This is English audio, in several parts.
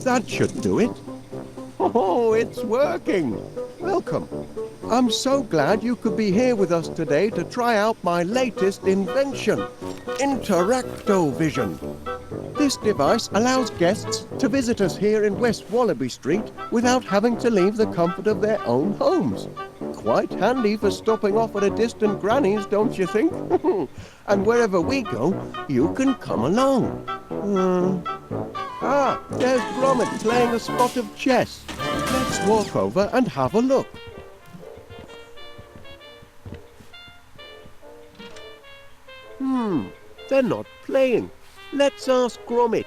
That should do it. Oh, it's working. Welcome. I'm so glad you could be here with us today to try out my latest invention, Interactovision. This device allows guests to visit us here in West Wallaby Street without having to leave the comfort of their own homes. Quite handy for stopping off at a distant granny's, don't you think? And wherever we go, you can come along. There's Gromit playing a spot of chess. Let's walk over and have a look. They're not playing. Let's ask Gromit.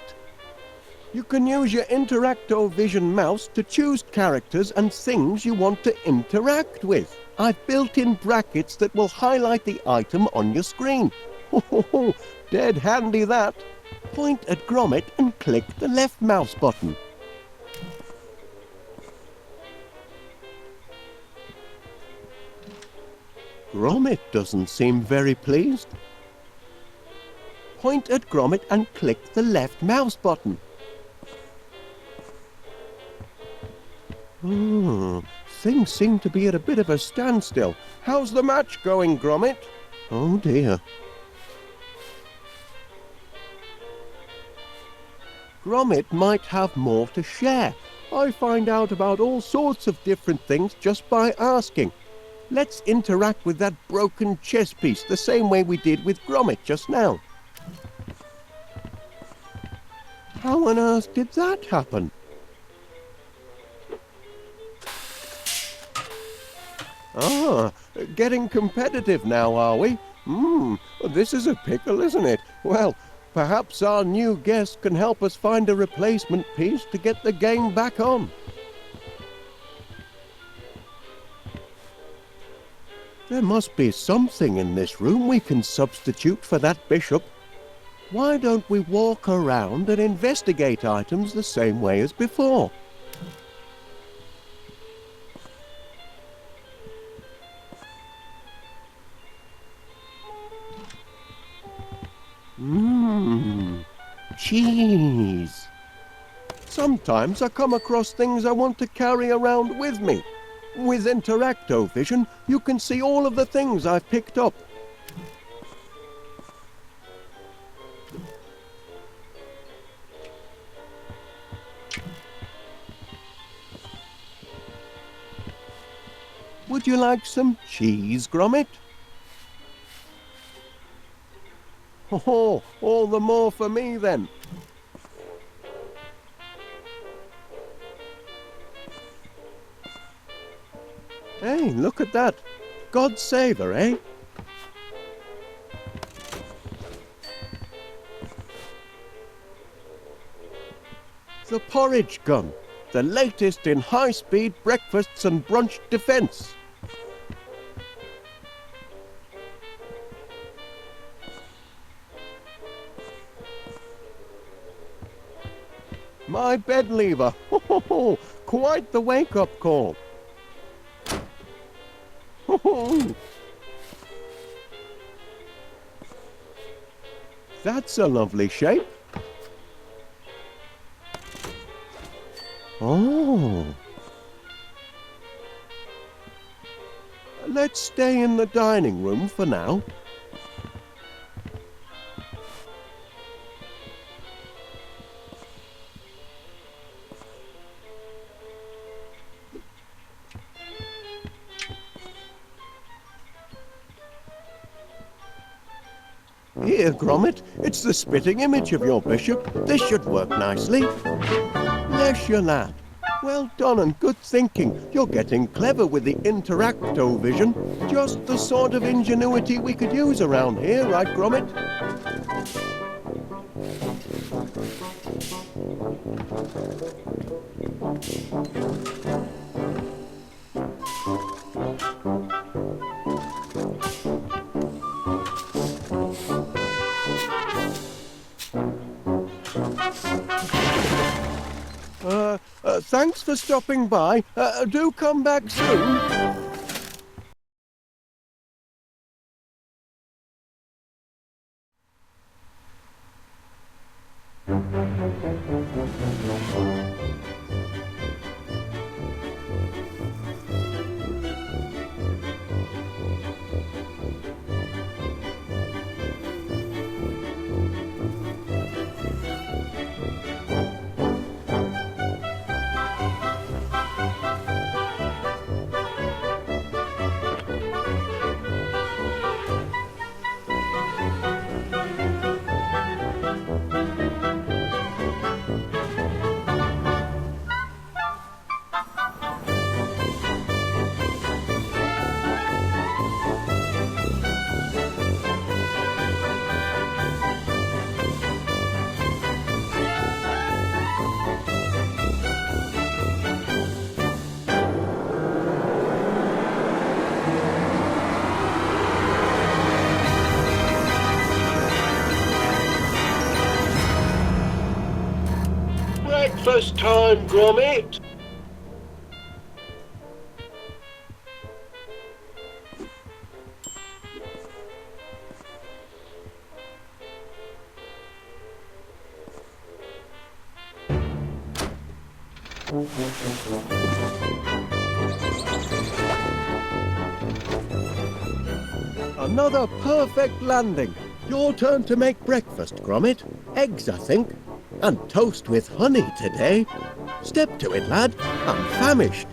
You can use your Interactovision mouse to choose characters and things you want to interact with. I've built in brackets that will highlight the item on your screen. Dead handy that. Point at Gromit and click the left mouse button. Gromit doesn't seem very pleased. Point at Gromit and click the left mouse button. Things seem to be at a bit of a standstill. How's the match going, Gromit? Oh dear. Gromit might have more to share. I find out about all sorts of different things just by asking. Let's interact with that broken chess piece the same way we did with Gromit just now. How on earth did that happen? Getting competitive now, are we? This is a pickle, isn't it? Well, perhaps our new guest can help us find a replacement piece to get the game back on. There must be something in this room we can substitute for that bishop. Why don't we walk around and investigate items the same way as before? Cheese. Sometimes I come across things I want to carry around with me. With Interactovision, you can see all of the things I've picked up. Would you like some cheese, Gromit? Oh, all the more for me then. Hey, look at that. God save her, eh? The porridge gun, the latest in high-speed breakfasts and brunch defense. My bed lever. Quite the wake-up call. That's a lovely shape. Oh. Let's stay in the dining room for now. Here, Gromit, it's the spitting image of your bishop. This should work nicely. Bless your lad. Well done and good thinking. You're getting clever with the Interactovision. Just the sort of ingenuity we could use around here, right, Gromit? Thanks for stopping by. Do come back soon. turn, Gromit. Another perfect landing. Your turn to make breakfast, Gromit. Eggs, I think. And toast with honey today. Step to it, lad. I'm famished.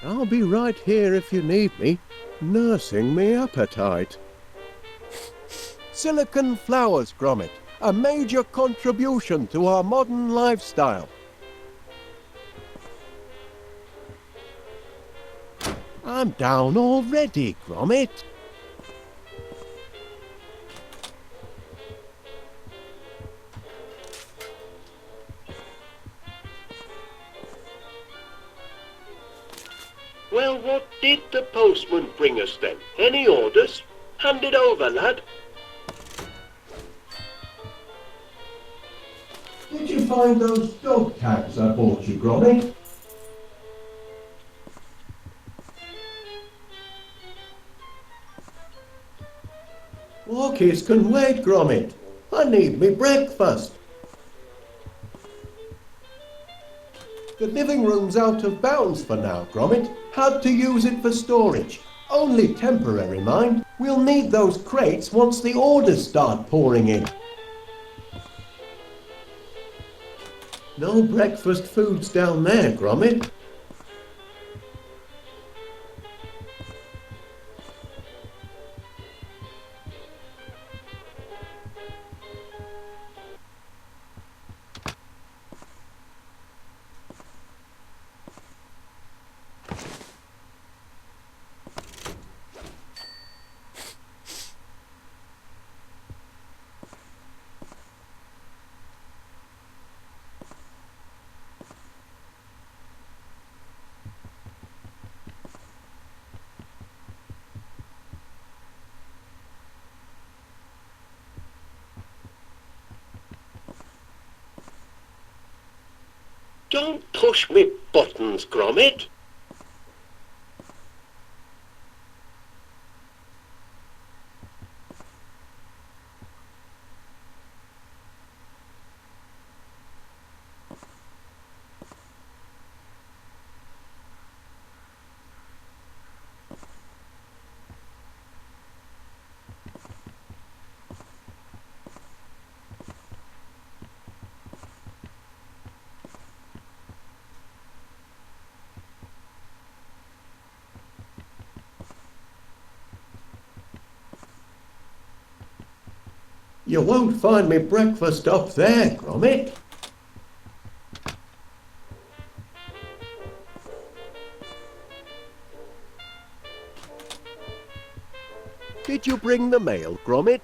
I'll be right here if you need me, nursing me appetite. Silicon flowers, Gromit. A major contribution to our modern lifestyle. I'm down already, Gromit. Well, what did the postman bring us then? Any orders? Hand it over, lad. Did you find those dog tags I bought you, Gromit? Walkies can wait, Gromit. I need me breakfast. The living room's out of bounds for now, Gromit. Had to use it for storage. Only temporary, mind. We'll need those crates once the orders start pouring in. No breakfast foods down there, Gromit. Don't push me buttons, Gromit. You won't find me breakfast up there, Gromit. Did you bring the mail, Gromit?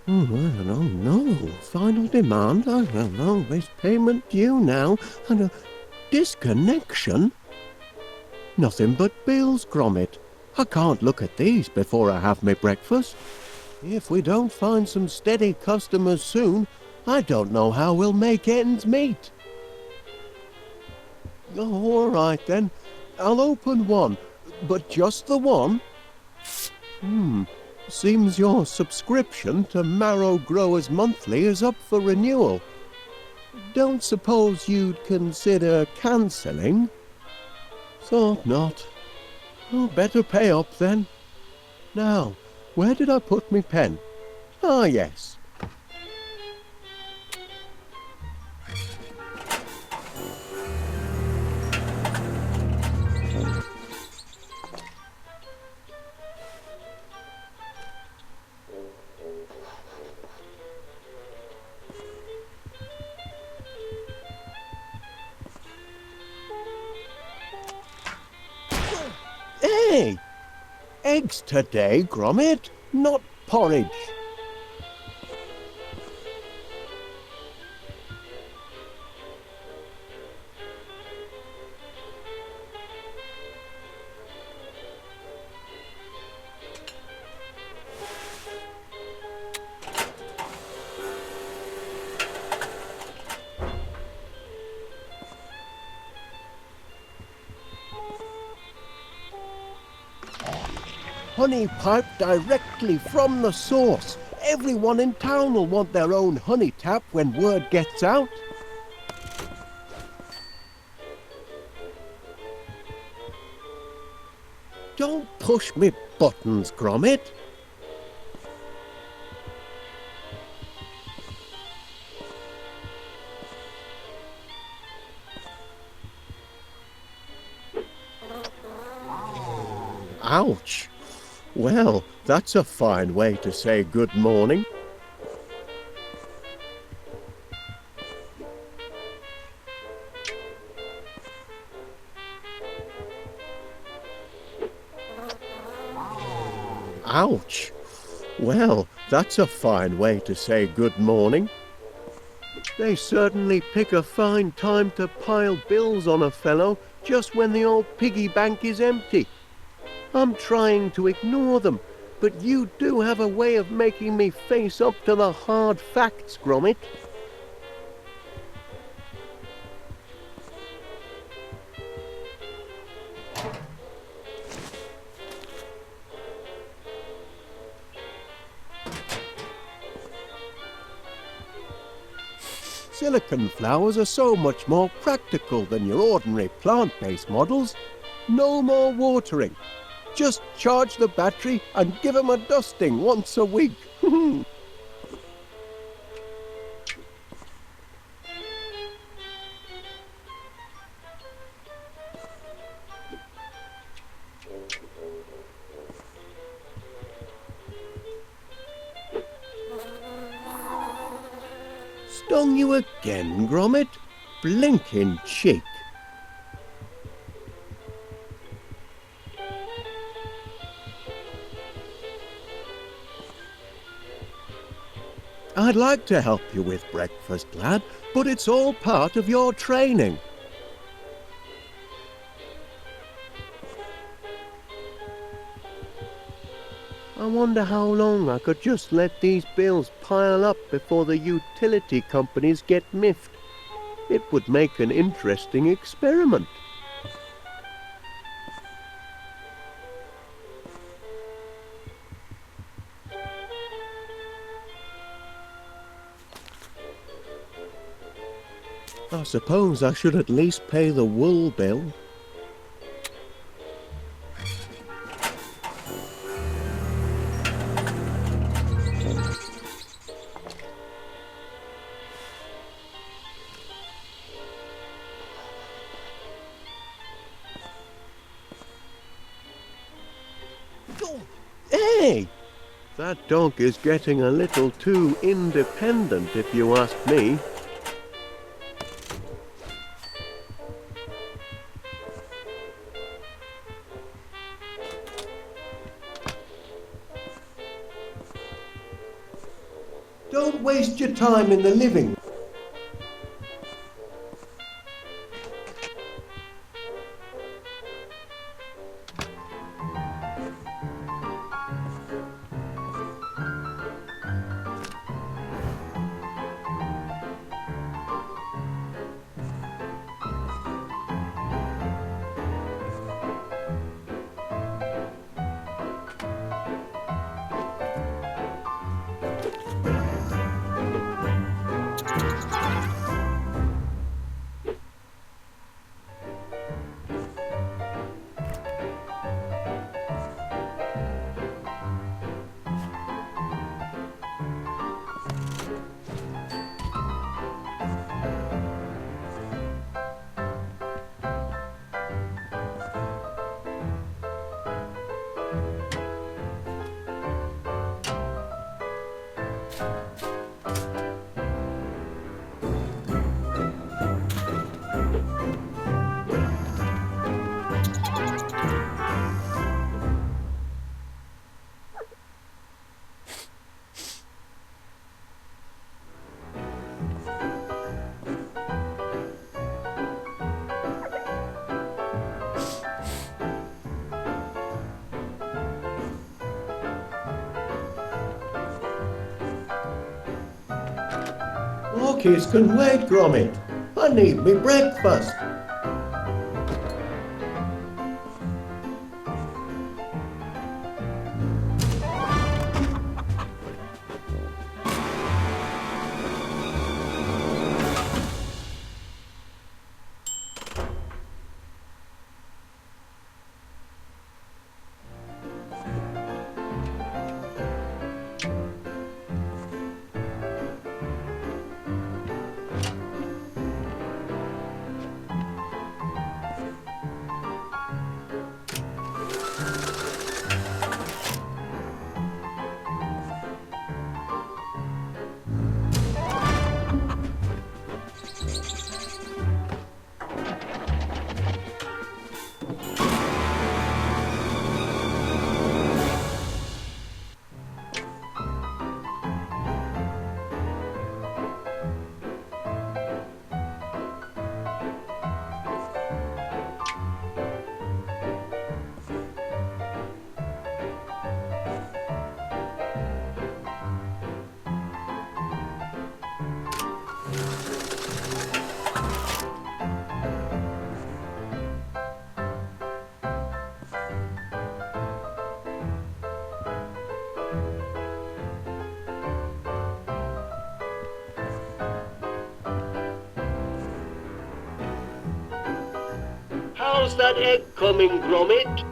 Oh, no. Final demand? I don't know. There's payment due now. And a disconnection? Nothing but bills, Gromit. I can't look at these before I have my breakfast. If we don't find some steady customers soon, I don't know how we'll make ends meet. Oh, all right then. I'll open one, but just the one. Seems your subscription to Marrow Growers Monthly is up for renewal. Don't suppose you'd consider cancelling? Thought not. Oh, better pay up then. Now, where did I put me pen? Ah, yes. Hey! Eggs today, Gromit, not porridge. honey pipe directly from the source. Everyone in town will want their own honey tap when word gets out. Don't push me buttons, Gromit. Ouch! Well, that's a fine way to say good morning. Ouch! Well, that's a fine way to say good morning. They certainly pick a fine time to pile bills on a fellow just when the old piggy bank is empty. I'm trying to ignore them, but you do have a way of making me face up to the hard facts, Gromit. Silicon flowers are so much more practical than your ordinary plant-based models. No more watering. Just charge the battery and give 'em a dusting once a week. Stung you again, Gromit? Blinking cheek. I'd like to help you with breakfast, lad, but it's all part of your training. I wonder how long I could just let these bills pile up before the utility companies get miffed. It would make an interesting experiment. I suppose I should at least pay the wool bill. Hey! That dog is getting a little too independent, if you ask me. Don't waste your time in the living room. Kids can wait, Gromit. I need me breakfast. How's that egg coming, Gromit?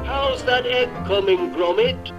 How's that egg coming, Gromit?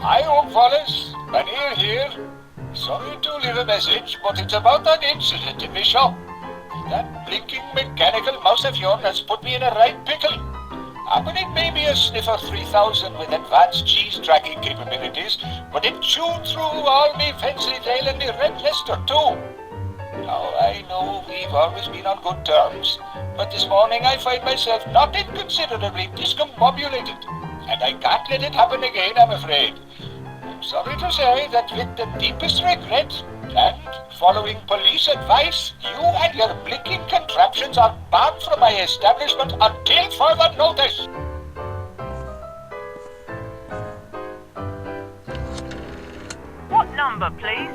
Hi, old Wallace. Manir here. Sorry to leave a message, but it's about that incident in my shop. That blinking mechanical mouse of yours has put me in a right pickle. It may be a Sniffer 3000 with advanced cheese tracking capabilities, but it chewed through all me fancy tail and me red lister too. Now, I know we've always been on good terms, but this morning I find myself not inconsiderably discombobulated, and I can't let it happen again, I'm afraid. I'm sorry to say that with the deepest regret, and following police advice, you and your blinking contraptions are barred from my establishment until further notice. What number, please?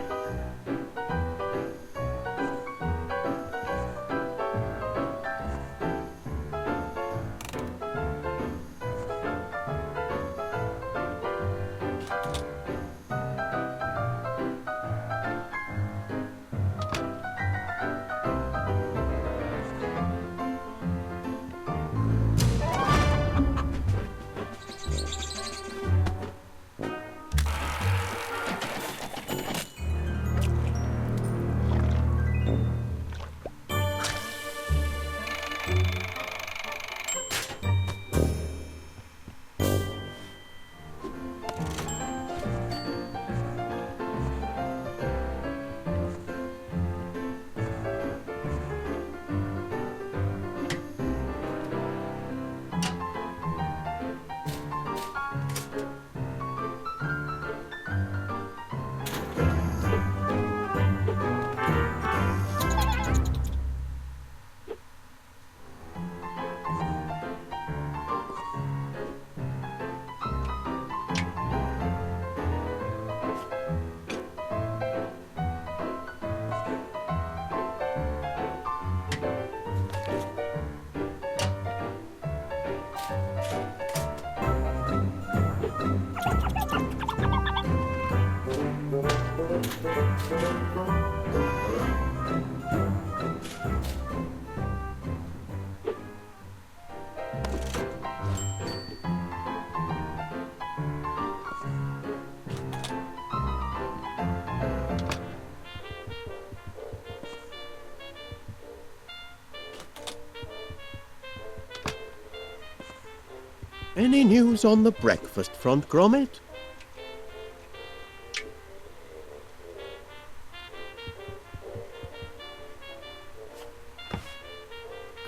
Any news on the breakfast front, Gromit?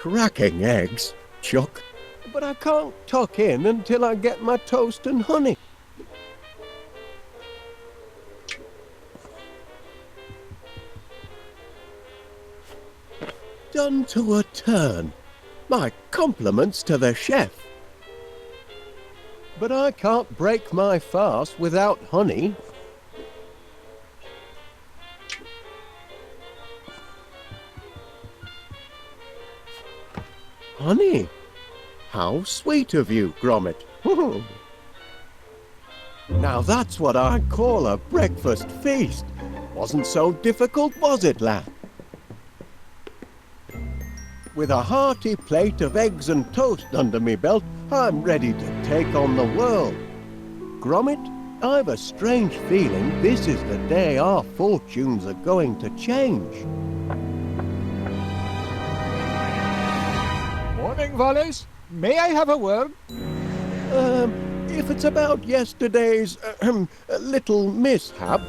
Cracking eggs, Chuck. But I can't tuck in until I get my toast and honey. Done to a turn. My compliments to the chef. But I can't break my fast without honey. Honey? How sweet of you, Gromit. Now that's what I call a breakfast feast. Wasn't so difficult, was it, lad? With a hearty plate of eggs and toast under me belt, I'm ready to take on the world. Gromit, I've a strange feeling this is the day our fortunes are going to change. Morning, Wallace. May I have a word? If it's about yesterday's little mishap,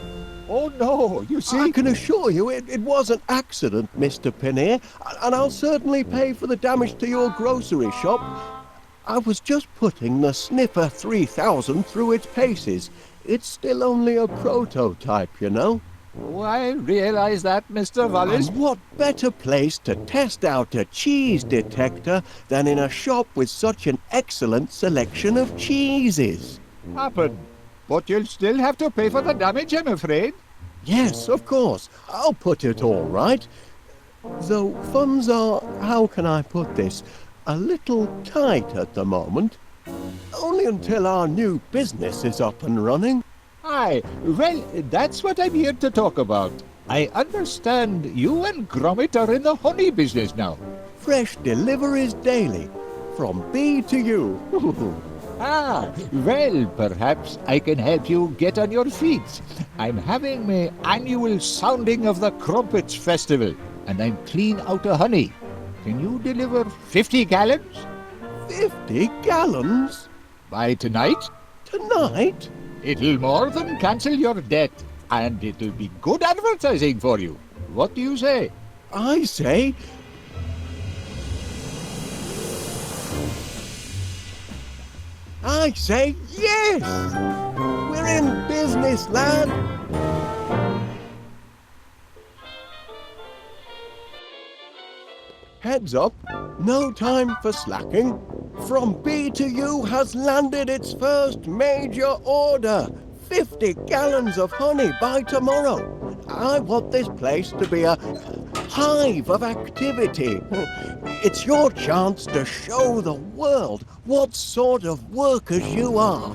Oh, no, you see... I can assure you it was an accident, Mr. Pinner, and I'll certainly pay for the damage to your grocery shop. I was just putting the Sniffer 3000 through its paces. It's still only a prototype, you know. Oh, I realize that, Mr. Wallace. And what better place to test out a cheese detector than in a shop with such an excellent selection of cheeses? Happened. But you'll still have to pay for the damage, I'm afraid. Yes, of course. I'll put it all right. Though funds are, how can I put this, a little tight at the moment. Only until our new business is up and running. Aye, well, that's what I'm here to talk about. I understand you and Gromit are in the honey business now. Fresh deliveries daily, from bee to you. Ah, well, perhaps I can help you get on your feet. I'm having my annual sounding of the Crumpets Festival, and I'm clean out of honey. Can you deliver 50 gallons? 50 gallons? By tonight? Tonight? It'll more than cancel your debt, and it'll be good advertising for you. What do you say? I say... yes! We're in business, lad! Heads up, no time for slacking. From B to U has landed its first major order. 50 gallons of honey by tomorrow. I want this place to be a hive of activity. It's your chance to show the world what sort of workers you are.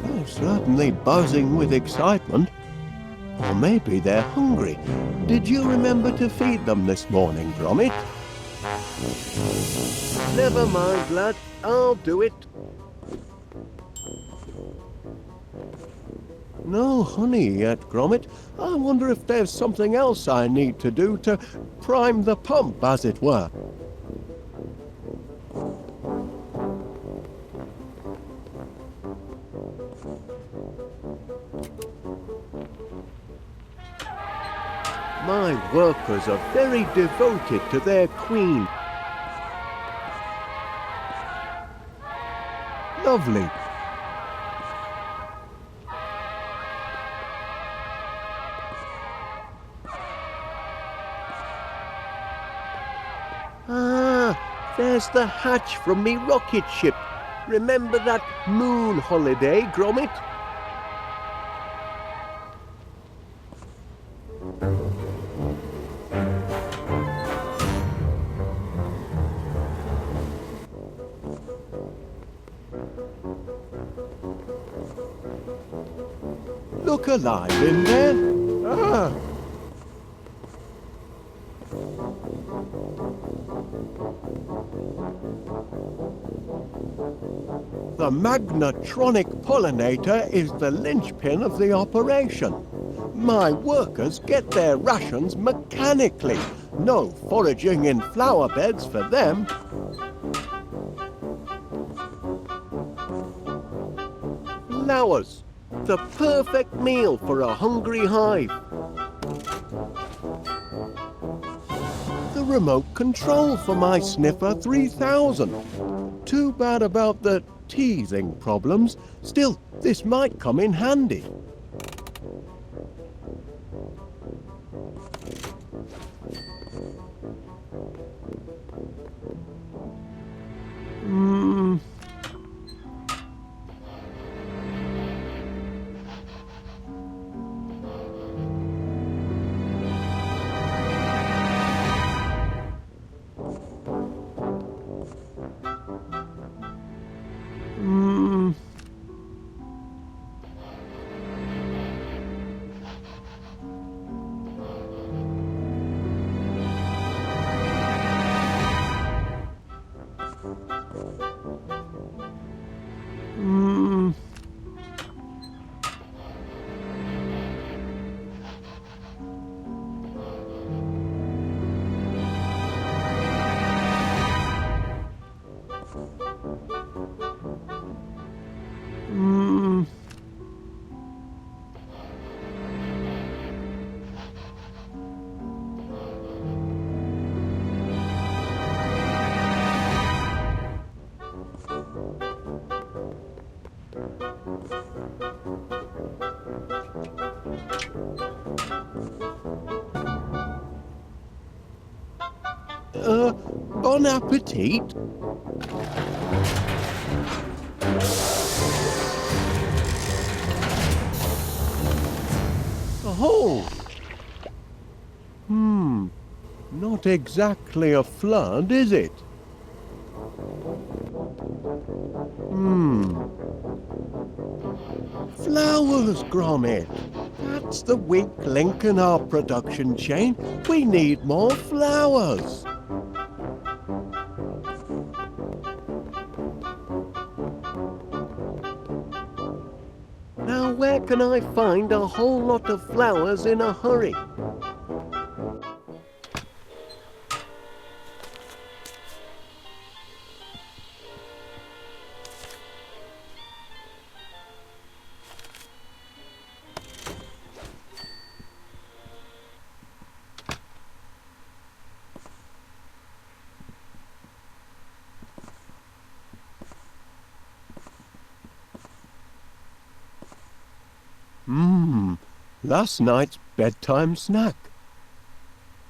They're certainly buzzing with excitement. Or maybe they're hungry. Did you remember to feed them this morning, Gromit? Never mind, lad. I'll do it. No honey yet, Gromit. I wonder if there's something else I need to do to prime the pump, as it were. My workers are very devoted to their queen. Lovely. Ah, there's the hatch from me rocket ship. Remember that moon holiday, Gromit? Look alive in there. Ah. The magnetronic pollinator is the linchpin of the operation. My workers get their rations mechanically. No foraging in flower beds for them. Flowers. The perfect meal for a hungry hive. The remote control for my Sniffer 3000. Too bad about the teething problems. Still, this might come in handy. Bon appetit. Oh! Not exactly a flood, is it? Flowers, Gromit. That's the weak link in our production chain. We need more flowers. Now, where can I find a whole lot of flowers in a hurry? Last night's bedtime snack.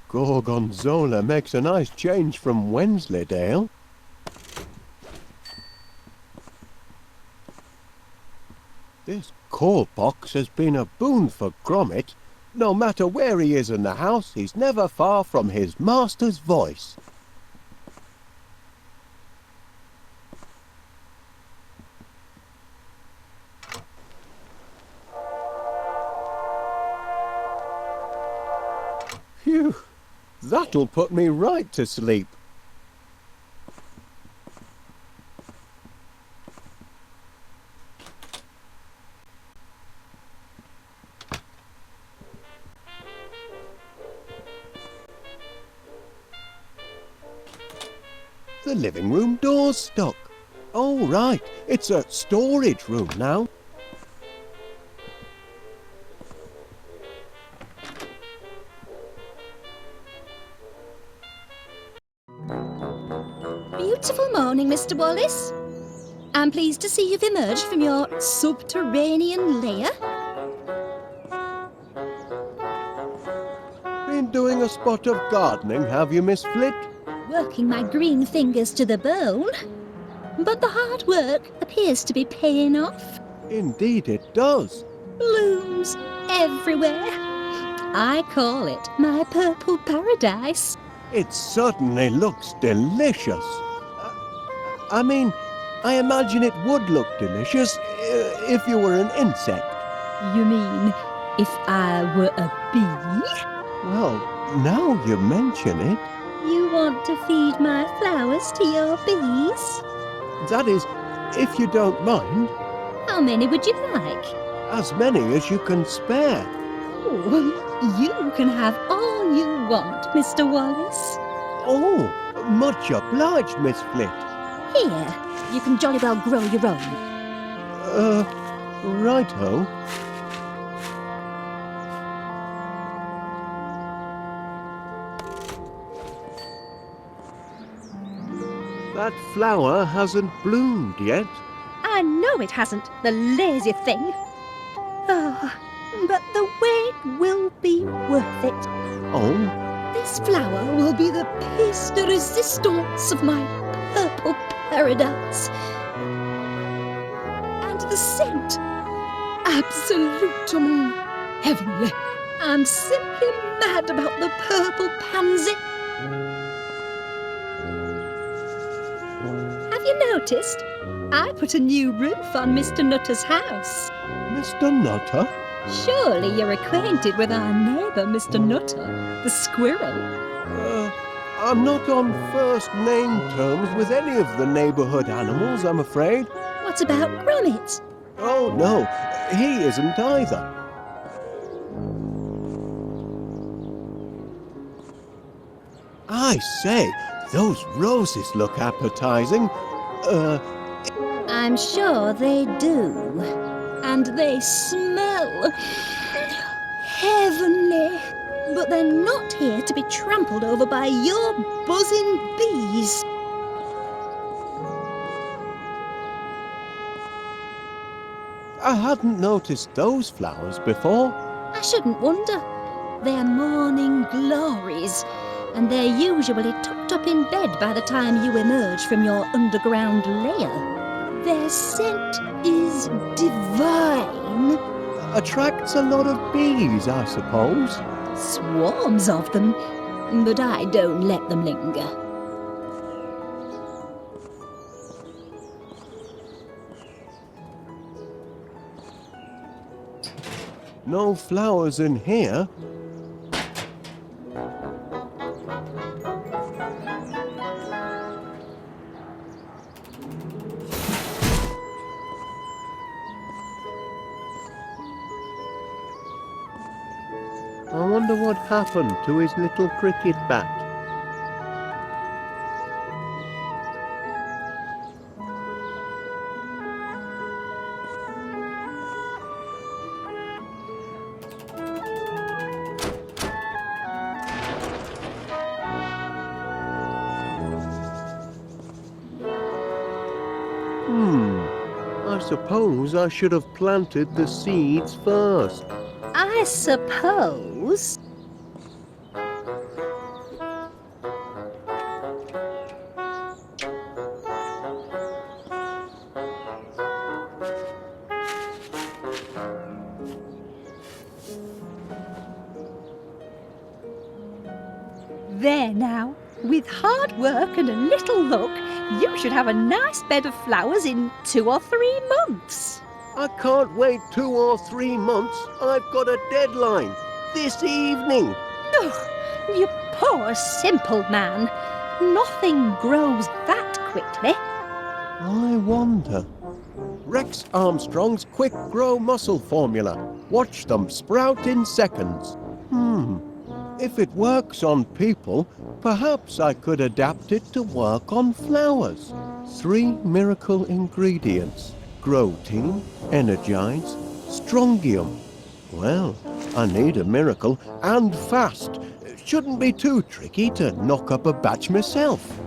Gorgonzola makes a nice change from Wensleydale. This call box has been a boon for Gromit. No matter where he is in the house, he's never far from his master's voice. Phew, that'll put me right to sleep. The living room door's stuck. Oh, right, it's a storage room now. Beautiful morning, Mr. Wallace. I'm pleased to see you've emerged from your subterranean lair. Been doing a spot of gardening, have you, Miss Flit? Working my green fingers to the bone. But the hard work appears to be paying off. Indeed it does. Blooms everywhere. I call it my purple paradise. It certainly looks delicious. I mean, I imagine it would look delicious if you were an insect. You mean if I were a bee? Well, now you mention it. You want to feed my flowers to your bees? That is, if you don't mind, How many would you like? as many as you can spare. Oh, you can have all you want, Mr. Wallace. Oh, much obliged, Miss Flit. Here, you can jolly well grow your own. Righto. That flower hasn't bloomed yet. I know it hasn't, the lazy thing. Oh, but the wait will be worth it. Oh, This flower will be the pièce de résistance of my purple paradise. And the scent, absolutely heavenly. I'm simply mad about the purple pansy. Have you noticed? I put a new roof on Mr. Nutter's house. Mr. Nutter? Surely you're acquainted with our neighbour, Mr. Nutter, the squirrel. I'm not on first name terms with any of the neighbourhood animals, I'm afraid. What about Gromit? Oh, no, he isn't either. I say, those roses look appetizing. I'm sure they do. And they smell heavenly. But they're not here to be trampled over by your buzzing bees. I hadn't noticed those flowers before. I shouldn't wonder. They're morning glories, and they're usually tucked up in bed by the time you emerge from your underground lair. Their scent is divine. Attracts a lot of bees, I suppose. Swarms of them, but I don't let them linger. No flowers in here. I wonder what happened to his little cricket bat. I suppose I should have planted the seeds first. I suppose. There now, with hard work and a little luck, you should have a nice bed of flowers in 2 or 3 months. I can't wait 2 or 3 months. I've got a deadline. This evening. Ugh, you poor simple man. Nothing grows that quickly. I wonder. Rex Armstrong's Quick Grow Muscle Formula. Watch them sprout in seconds. If it works on people, perhaps I could adapt it to work on flowers. 3 miracle ingredients. Grow Team, Energize, Strongium. Well, I need a miracle, and fast. It shouldn't be too tricky to knock up a batch myself.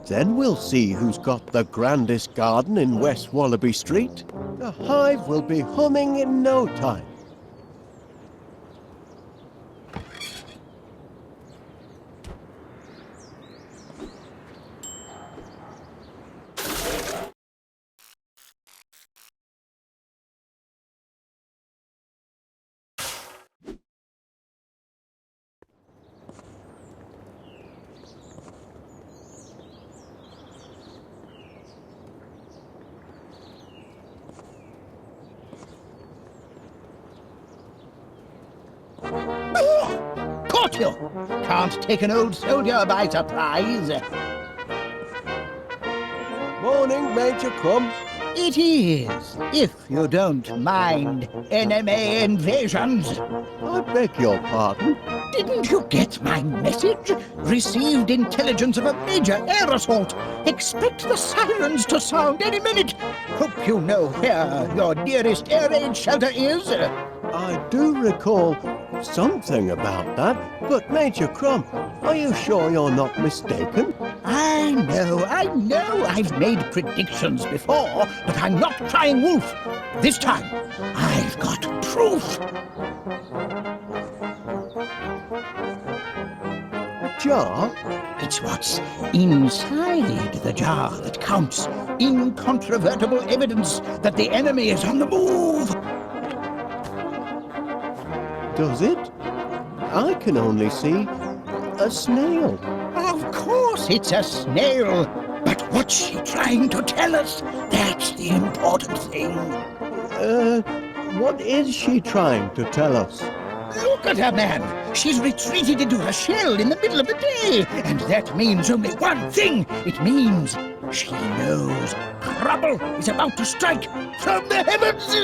Then we'll see who's got the grandest garden in West Wallaby Street. The hive will be humming in no time. Caught you! Can't take an old soldier by surprise. Morning, Major Crumb. It is, if you don't mind enemy invasions. I beg your pardon. Didn't you get my message? Received intelligence of a major air assault. Expect the sirens to sound any minute. Hope you know where your nearest air raid shelter is. I do recall something about that, but Major Crumb, are you sure you're not mistaken? I know. I've made predictions before, but I'm not crying wolf. This time, I've got proof. Jar? It's what's inside the jar that counts. Incontrovertible evidence that the enemy is on the move. Does it? I can only see a snail. Of course it's a snail. But what's she trying to tell us? That's the important thing. What is she trying to tell us? Look at her, man. She's retreated into her shell in the middle of the day. And that means only one thing. It means she knows trouble is about to strike from the heavens.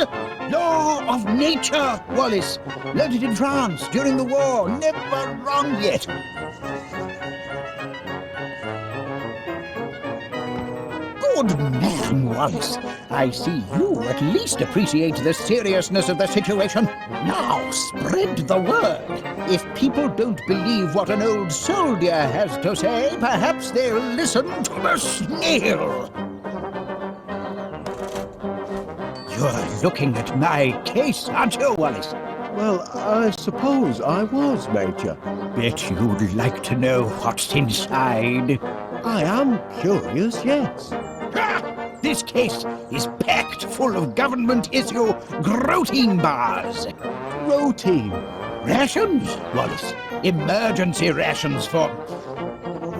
Law of nature, Wallace. Learned it in France during the war. Never wrong yet. Good man, Wallace. I see you at least appreciate the seriousness of the situation. Now spread the word. If people don't believe what an old soldier has to say, perhaps they'll listen to the snail. You're looking at my case, aren't you, Wallace? Well, I suppose I was, Major. Bet you'd like to know what's inside. I am curious, yes. This case is packed full of government-issue protein bars. Protein? Rations, Wallace. Emergency rations for...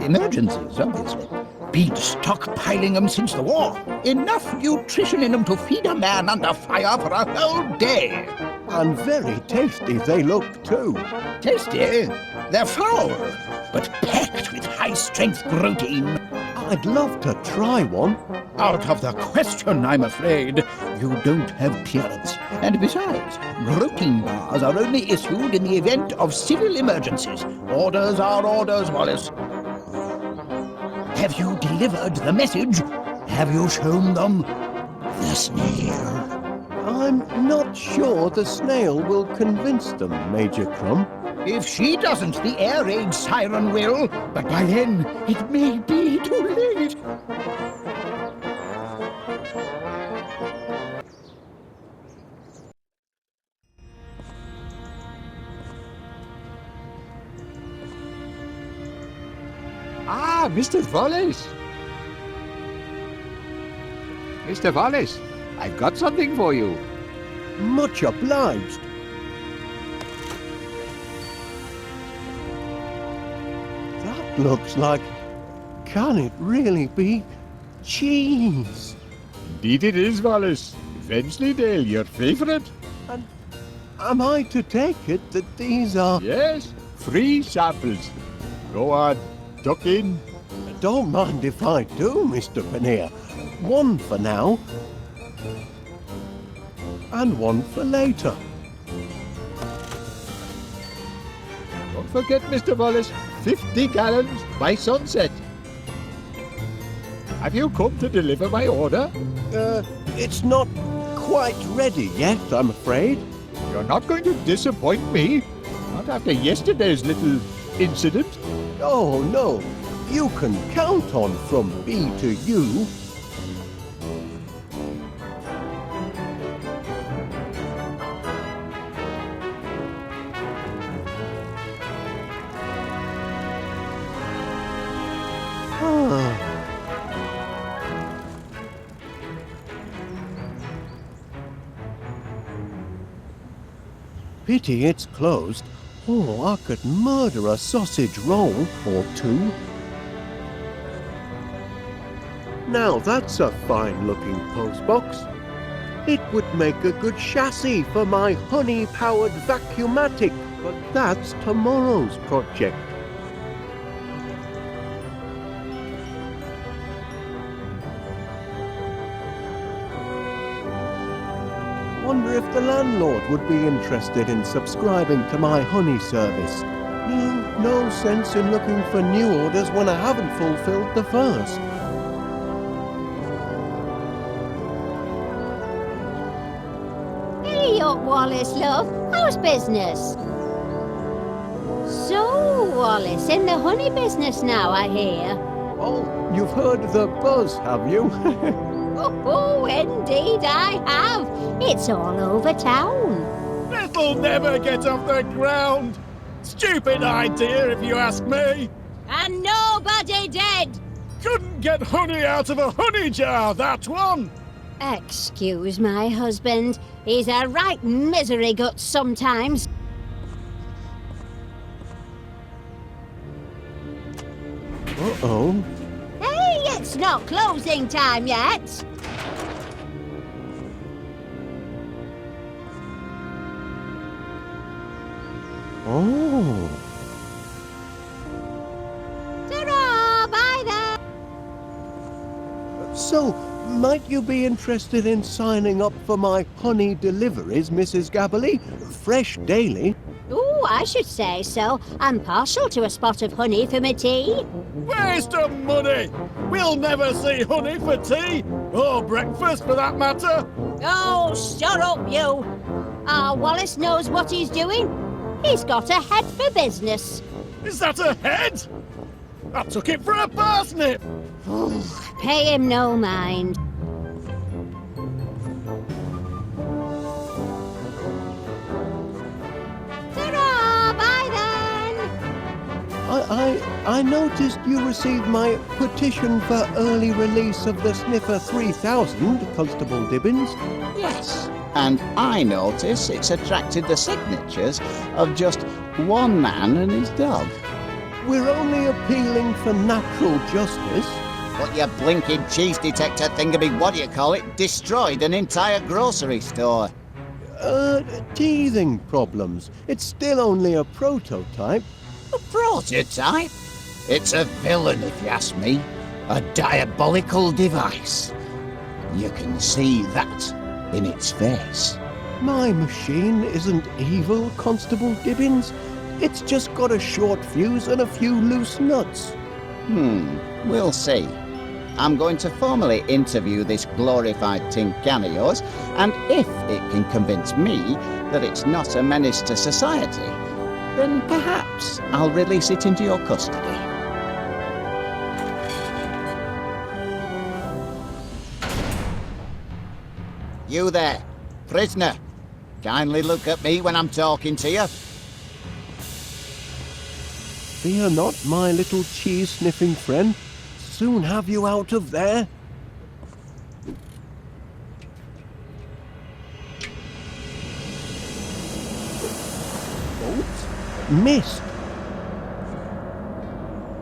emergencies, obviously. Been stockpiling them since the war. Enough nutrition in them to feed a man under fire for a whole day. And very tasty they look, too. Tasty? They're foul, but packed with high-strength protein. I'd love to try one. Out of the question, I'm afraid. You don't have clearance. And besides, protein bars are only issued in the event of civil emergencies. Orders are orders, Wallace. Have you delivered the message? Have you shown them the snail? I'm not sure the snail will convince them, Major Crumb. If she doesn't, the air raid siren will. But by then, it may be too late. Ah, Mr. Wallace. Mr. Wallace, I've got something for you. Much obliged. That looks like... Can it really be cheese? Indeed it is, Wallace. Wensleydale, your favourite? And am I to take it that these are... Yes, free samples. Go on, tuck in. Don't mind if I do, Mr. Paneer. One for now. And one for later. Don't forget, Mr. Wallace, 50 gallons by sunset. Have you come to deliver my order? It's not quite ready yet, I'm afraid. You're not going to disappoint me. Not after yesterday's little incident. Oh, no. You can count on from B to U. Pity it's closed. Oh, I could murder a sausage roll or two. Now that's a fine-looking postbox. It would make a good chassis for my honey-powered vacuumatic, but that's tomorrow's project. Wonder if the landlord would be interested in subscribing to my honey service. No sense in looking for new orders when I haven't fulfilled the first. Hey up, Wallace, love. How's business? So, Wallace, in the honey business now, I hear. Oh, you've heard the buzz, have you? Oh, indeed I have. It's all over town. It'll never get off the ground. Stupid idea, if you ask me. And nobody dead. Couldn't get honey out of a honey jar, that one. Excuse my husband. He's a right misery gut sometimes. Uh-oh. Hey, it's not closing time yet. Oh. Ta-ra! Bye then. So, might you be interested in signing up for my honey deliveries, Mrs. Gabberly? Fresh daily. Ooh, I should say so. I'm partial to a spot of honey for my tea. Waste of money. We'll never see honey for tea, or breakfast for that matter. Oh, shut up, you. Wallace knows what he's doing. He's got a head for business. Is that a head? I took it for a parsnip. Pay him no mind. Ta-ra! Bye then. I noticed you received my petition for early release of the Sniffer 3000, Constable Dibbins. Yes, and I notice it's attracted the signatures of just one man and his dog. We're only appealing for natural justice. But your blinking cheese detector thingamy, what do you call it, destroyed an entire grocery store. Teething problems. It's still only a prototype. A prototype? It's a villain, if you ask me. A diabolical device. You can see that in its face. My machine isn't evil, Constable Dibbins. It's just got a short fuse and a few loose nuts. We'll see. I'm going to formally interview this glorified tin can of yours, and if it can convince me that it's not a menace to society, then perhaps I'll release it into your custody. You there, prisoner. Kindly look at me when I'm talking to you. Fear not, my little cheese-sniffing friend. Soon have you out of there. Oops. Missed.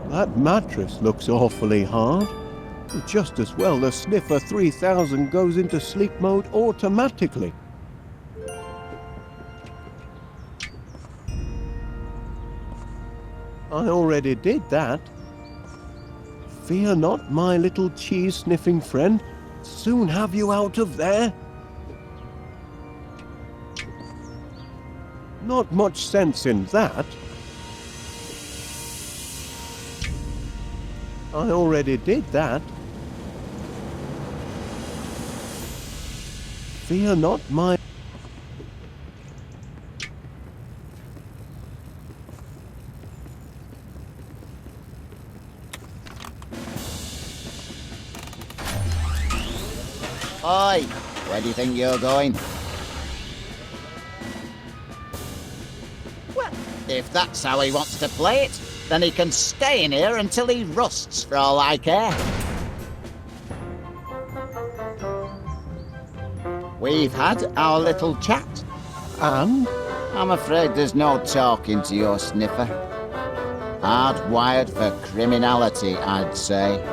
That mattress looks awfully hard. Just as well the Sniffer 3000 goes into sleep mode automatically. I already did that. Fear not, my little cheese-sniffing friend. Soon have you out of there. Not much sense in that. I already did that. Fear not, my... Oi, where do you think you're going? Well, if that's how he wants to play it, then he can stay in here until he rusts, for all I care. We've had our little chat. And? I'm afraid there's no talking to your sniffer. Hardwired for criminality, I'd say.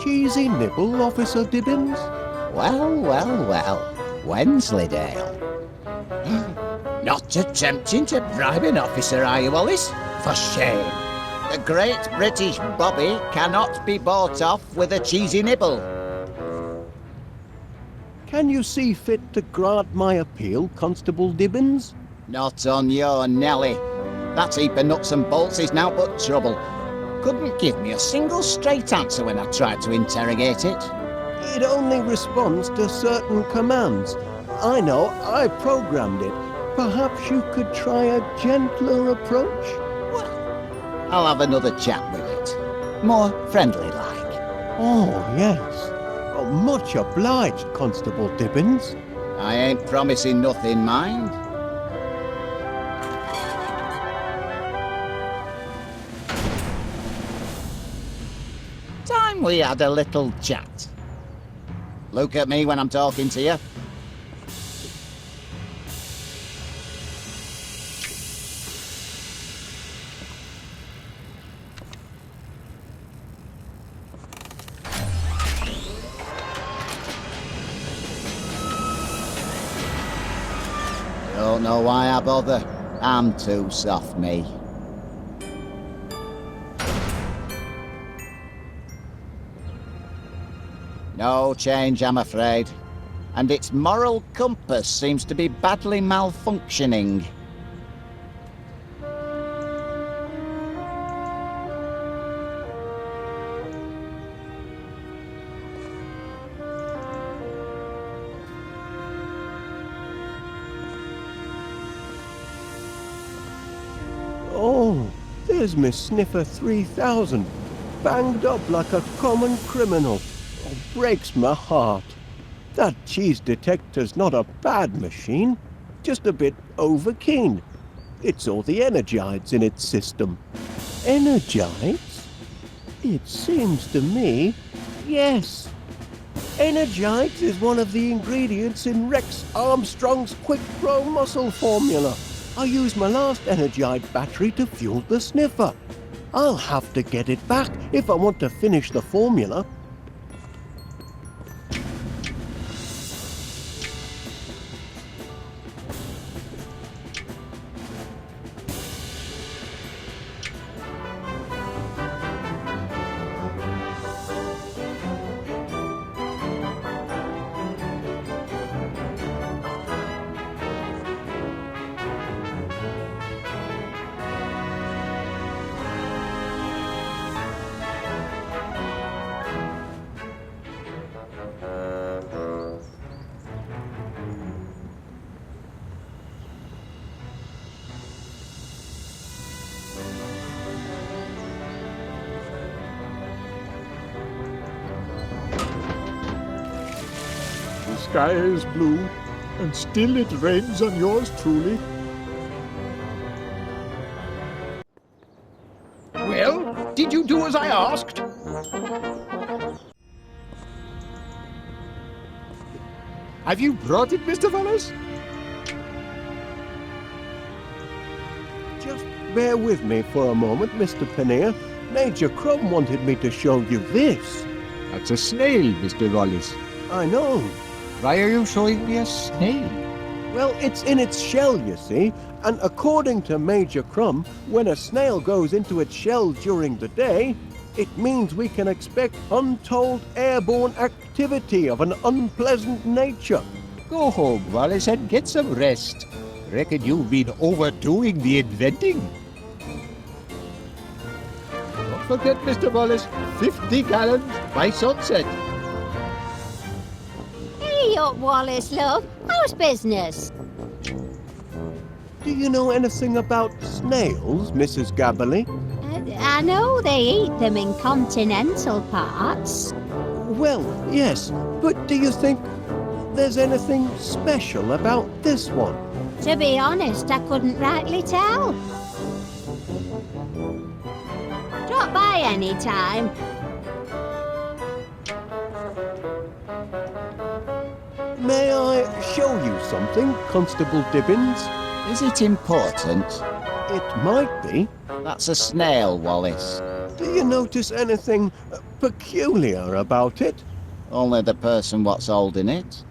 Cheesy nibble, Officer Dibbins? Well, well, well. Wensleydale. Not attempting to bribe an officer, are you, Wallace? For shame. The great British Bobby cannot be bought off with a cheesy nibble. Can you see fit to grant my appeal, Constable Dibbins? Not on your Nelly. That heap of nuts and bolts is now but trouble. Couldn't give me a single straight answer when I tried to interrogate it. It only responds to certain commands. I know, I programmed it. Perhaps you could try a gentler approach? I'll have another chat with it. More friendly-like. Oh, yes. Oh, much obliged, Constable Dibbins. I ain't promising nothing, mind. Time we had a little chat. Look at me when I'm talking to you. Don't know why I bother. I'm too soft, me. No change, I'm afraid. And its moral compass seems to be badly malfunctioning. Oh, there's Miss Sniffer 3000, banged up like a common criminal. Oh, breaks my heart. That cheese detector's not a bad machine, just a bit overkeen. It's all the energides in its system. Energides? It seems to me, yes. Energides is one of the ingredients in Rex Armstrong's Quick Grow Muscle formula. I used my last Energide battery to fuel the sniffer. I'll have to get it back if I want to finish the formula. The sky is blue, and still it rains on yours truly. Well, did you do as I asked? Have you brought it, Mr. Wallace? Just bear with me for a moment, Mr. Pannier. Major Crumb wanted me to show you this. That's a snail, Mr. Wallace. I know. Why are you showing me a snail? Well, it's in its shell, you see, and according to Major Crumb, when a snail goes into its shell during the day, it means we can expect untold airborne activity of an unpleasant nature. Go home, Wallace, and get some rest. Reckon you've been overdoing the inventing. Don't forget, Mr. Wallace, 50 gallons by sunset. Hey up, Wallace, love. How's business? Do you know anything about snails, Mrs. Gabberley? I know they eat them in continental parts. Well, yes, but do you think there's anything special about this one? To be honest, I couldn't rightly tell. Drop by any time. May I show you something, Constable Dibbins? Is it important? It might be. That's a snail, Wallace. Do you notice anything peculiar about it? Only the person what's holding it.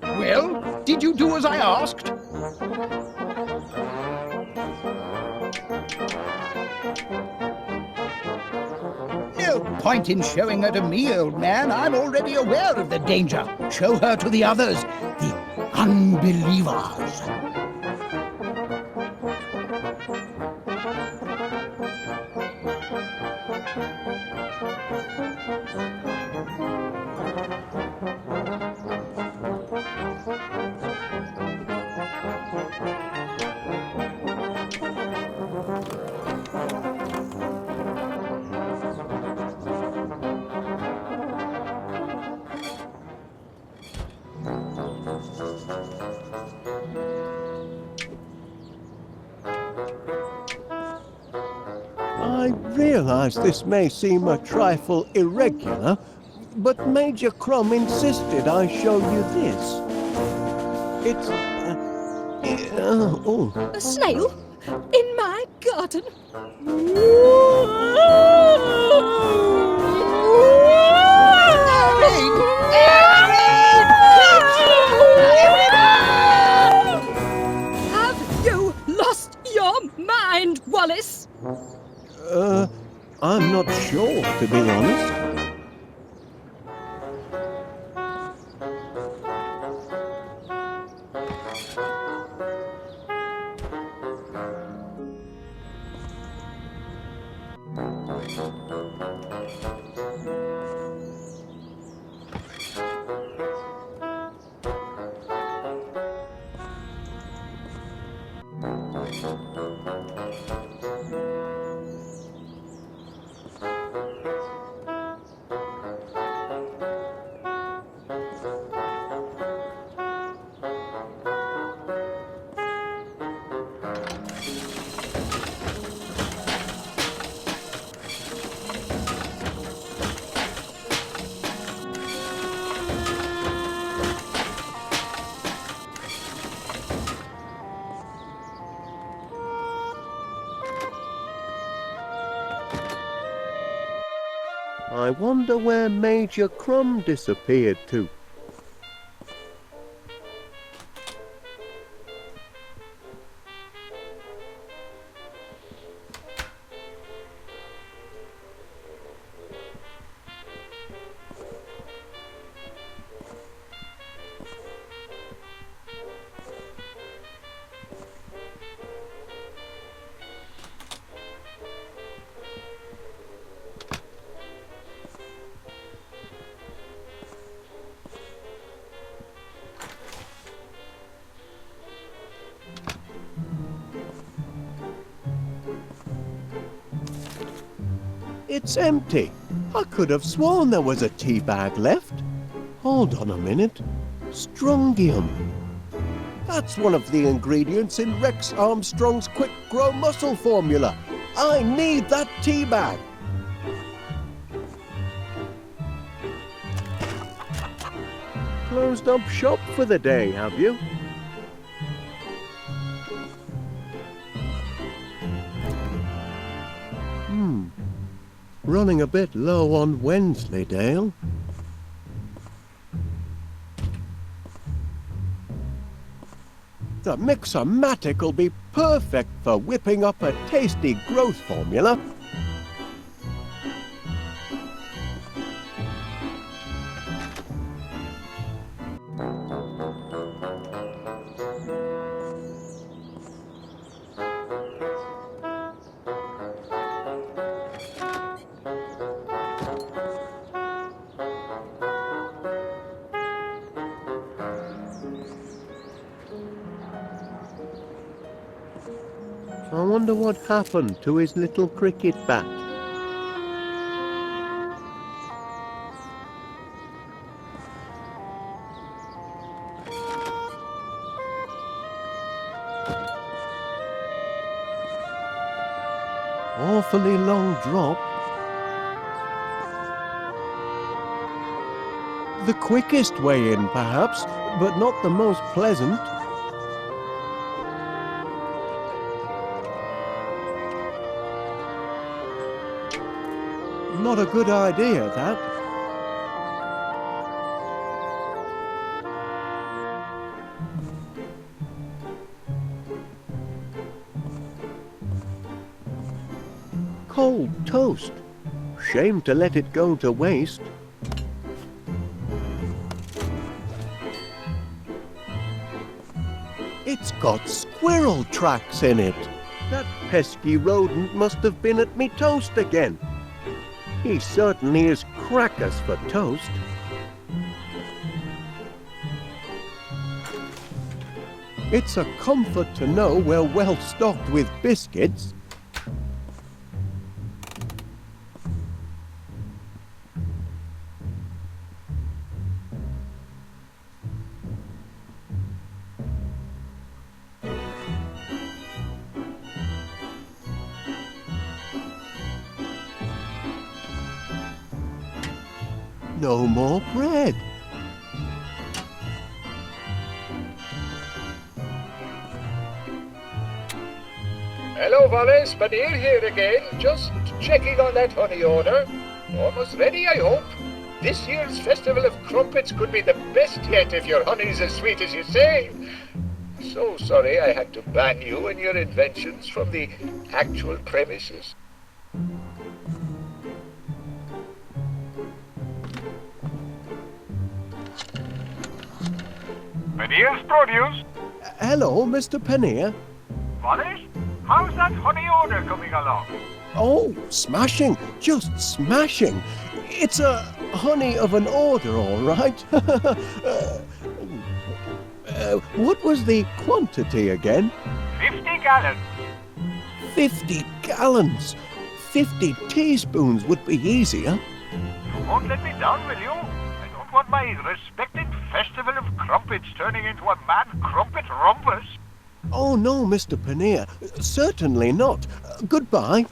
Well, did you do as I asked? No point in showing her to me, old man. I'm already aware of the danger. Show her to the others, the unbelievers. I realise this may seem a trifle irregular, but Major Crumb insisted I show you this. It's... oh. A snail? In my garden? Have you lost your mind, Wallace? I'm not sure, to be honest. I wonder where Major Crumb disappeared to. It's empty. I could have sworn there was a tea bag left. Hold on a minute. Strongium. That's one of the ingredients in Rex Armstrong's Quick Grow Muscle formula. I need that tea bag. Closed up shop for the day, have you? Running a bit low on Wensleydale. The Mixomatic will be perfect for whipping up a tasty growth formula. I wonder what happened to his little cricket bat. Awfully long drop. The quickest way in, perhaps, but not the most pleasant. Not a good idea, that. Cold toast. Shame to let it go to waste. It's got squirrel tracks in it. That pesky rodent must have been at me toast again. He certainly is crackers for toast. It's a comfort to know we're well stocked with biscuits. No more bread. Hello, Wallace. Paneer here again. Just checking on that honey order. Almost ready, I hope. This year's Festival of Crumpets could be the best yet if your honey's as sweet as you say. So sorry I had to ban you and your inventions from the actual premises. Paneer's produce. Hello, Mr. Paneer. Wallace, how's that honey order coming along? Oh, smashing, just smashing. It's a honey of an order, all right. What was the quantity again? 50 gallons. 50 gallons. 50 teaspoons would be easier. You won't let me down, will you? I don't want my respected Festival of Crumpets turning into a mad crumpet rumpus. Oh, no, Mr. Paneer. Certainly not. Goodbye.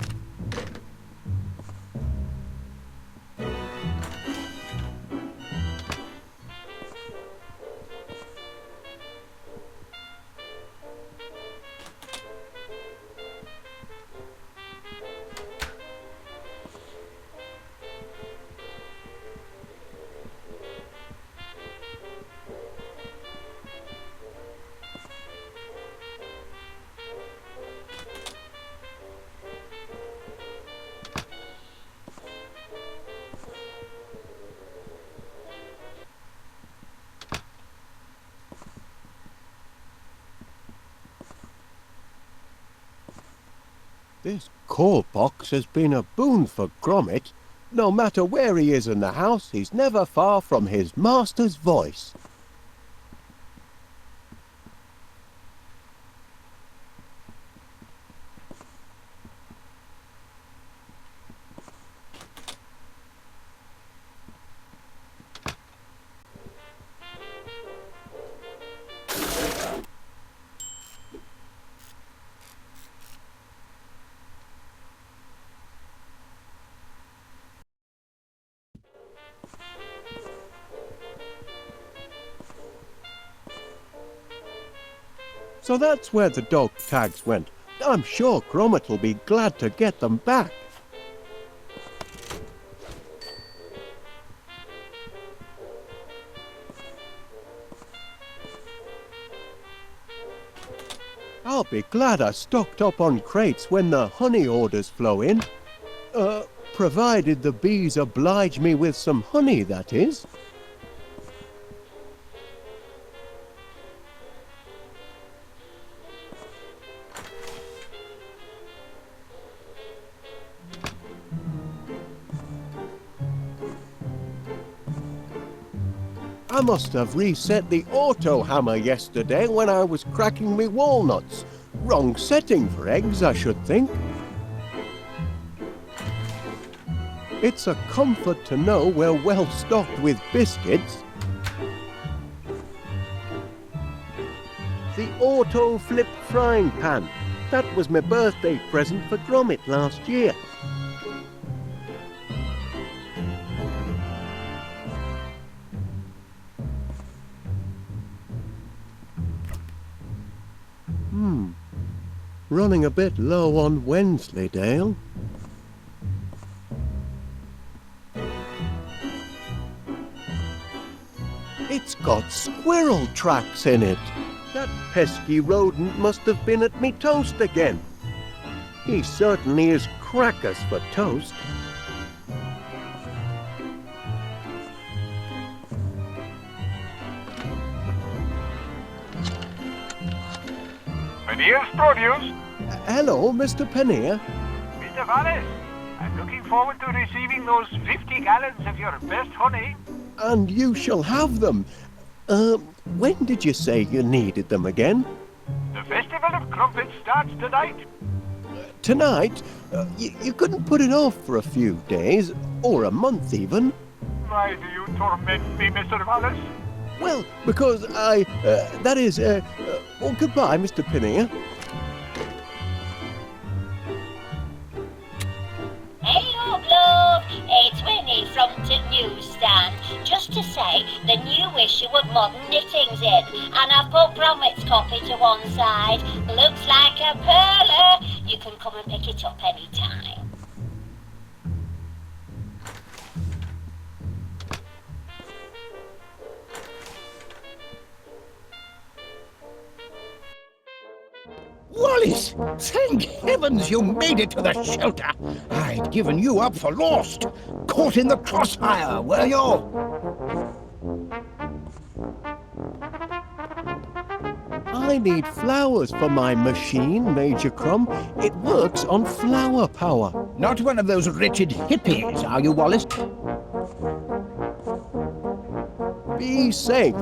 This coal box has been a boon for Gromit. No matter where he is in the house, he's never far from his master's voice. So that's where the dog tags went. I'm sure Gromit will be glad to get them back. I'll be glad I stocked up on crates when the honey orders flow in. Provided the bees oblige me with some honey, that is. I must have reset the auto hammer yesterday when I was cracking me walnuts. Wrong setting for eggs, I should think. It's a comfort to know we're well stocked with biscuits. The auto flip frying pan. That was my birthday present for Gromit last year. Running a bit low on Wensleydale. It's got squirrel tracks in it. That pesky rodent must have been at me toast again. He certainly is crackers for toast. Paneer's produce. Hello, Mr. Paneer. Mr. Wallace, I'm looking forward to receiving those 50 gallons of your best honey. And you shall have them. When did you say you needed them again? The Festival of Crumpets starts tonight. Tonight? You couldn't put it off for a few days, or a month even. Why do you torment me, Mr. Wallace? Well, because goodbye, Mr. Pinnear. Hello, love. It's Winnie from the newsstand. Just to say, the new issue of Modern Knitting's in, and I've put Gromit's copy to one side. Looks like a perler. You can come and pick it up any time. Wallace! Thank heavens you made it to the shelter! I'd given you up for lost. Caught in the crossfire, were you? I need flowers for my machine, Major Crum. It works on flower power. Not one of those wretched hippies, are you, Wallace? Be safe.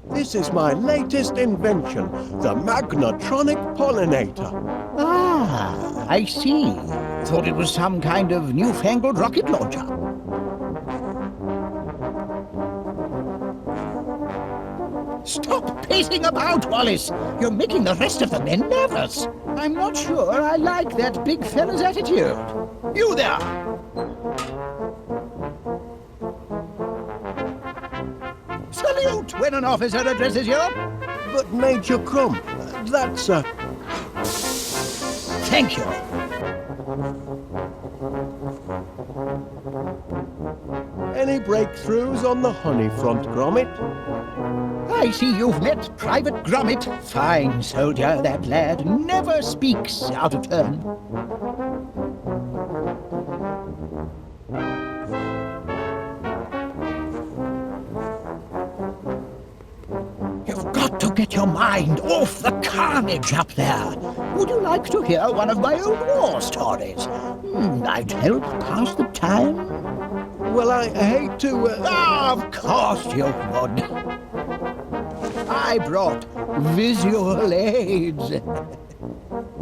This is my latest invention, the magnetronic pollinator. Ah, I see. Thought it was some kind of newfangled rocket launcher. Stop pacing about, Wallace! You're making the rest of the men nervous. I'm not sure I like that big fella's attitude. You there! Salute when an officer addresses you. But Major Crum, that's a... Thank you. Any breakthroughs on the honey front, Gromit? I see you've met Private Gromit. Fine soldier, that lad. Never speaks out of turn. You've got to get your mind off the carnage up there. Would you like to hear one of my old war stories? I'd help pass the time. Well, I hate to... Of course you would. I brought visual aids.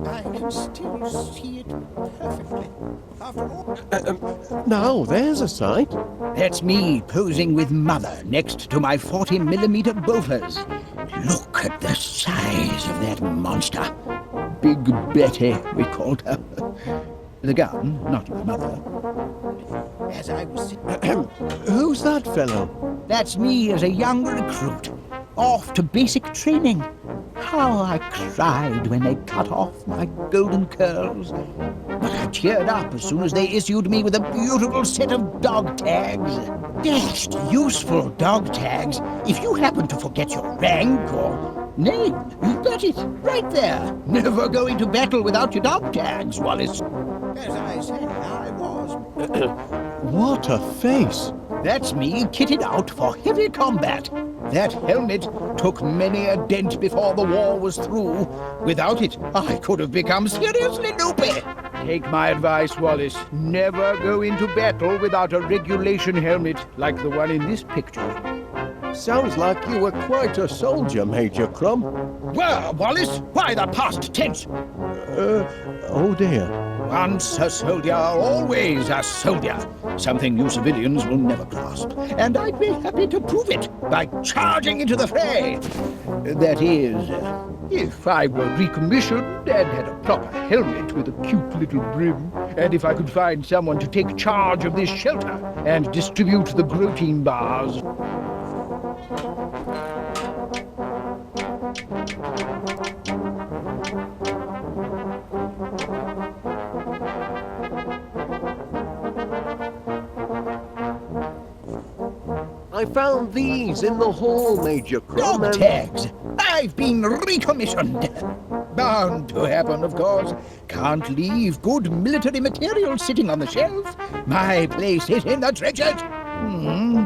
I can still see it perfectly. After all... now, there's a sight. That's me posing with Mother next to my 40mm bolters. Look at the size of that monster. Big Betty, we called her. The gun, not my mother. As I was sitting... Who's that fellow? That's me as a young recruit. Off to basic training. How I cried when they cut off my golden curls. But I cheered up as soon as they issued me with a beautiful set of dog tags. Dashed useful dog tags if you happen to forget your rank or name. You've got it, right there. Never go into battle without your dog tags, Wallace. As I say, I was... What a face. That's me kitted out for heavy combat. That helmet took many a dent before the war was through. Without it, I could have become seriously loopy. Take my advice, Wallace. Never go into battle without a regulation helmet like the one in this picture. Sounds like you were quite a soldier, Major Crum. Well, Wallace, why the past tense? Oh dear. Once a soldier, always a soldier. Something you civilians will never grasp. And I'd be happy to prove it by charging into the fray. That is, if I were recommissioned and had a proper helmet with a cute little brim, and if I could find someone to take charge of this shelter and distribute the protein bars. I found these in the hall, Major Crum. Dog tags! I've been recommissioned. Bound to happen, of course. Can't leave good military material sitting on the shelf. My place is in the trenches.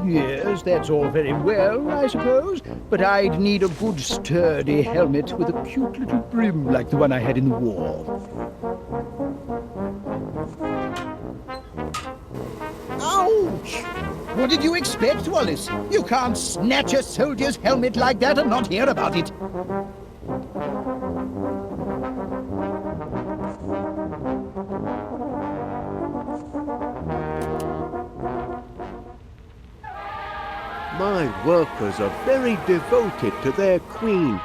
Yes, that's all very well, I suppose, but I'd need a good sturdy helmet with a cute little brim like the one I had in the war. Ouch! What did you expect, Wallace? You can't snatch a soldier's helmet like that and not hear about it. My workers are very devoted to their queen.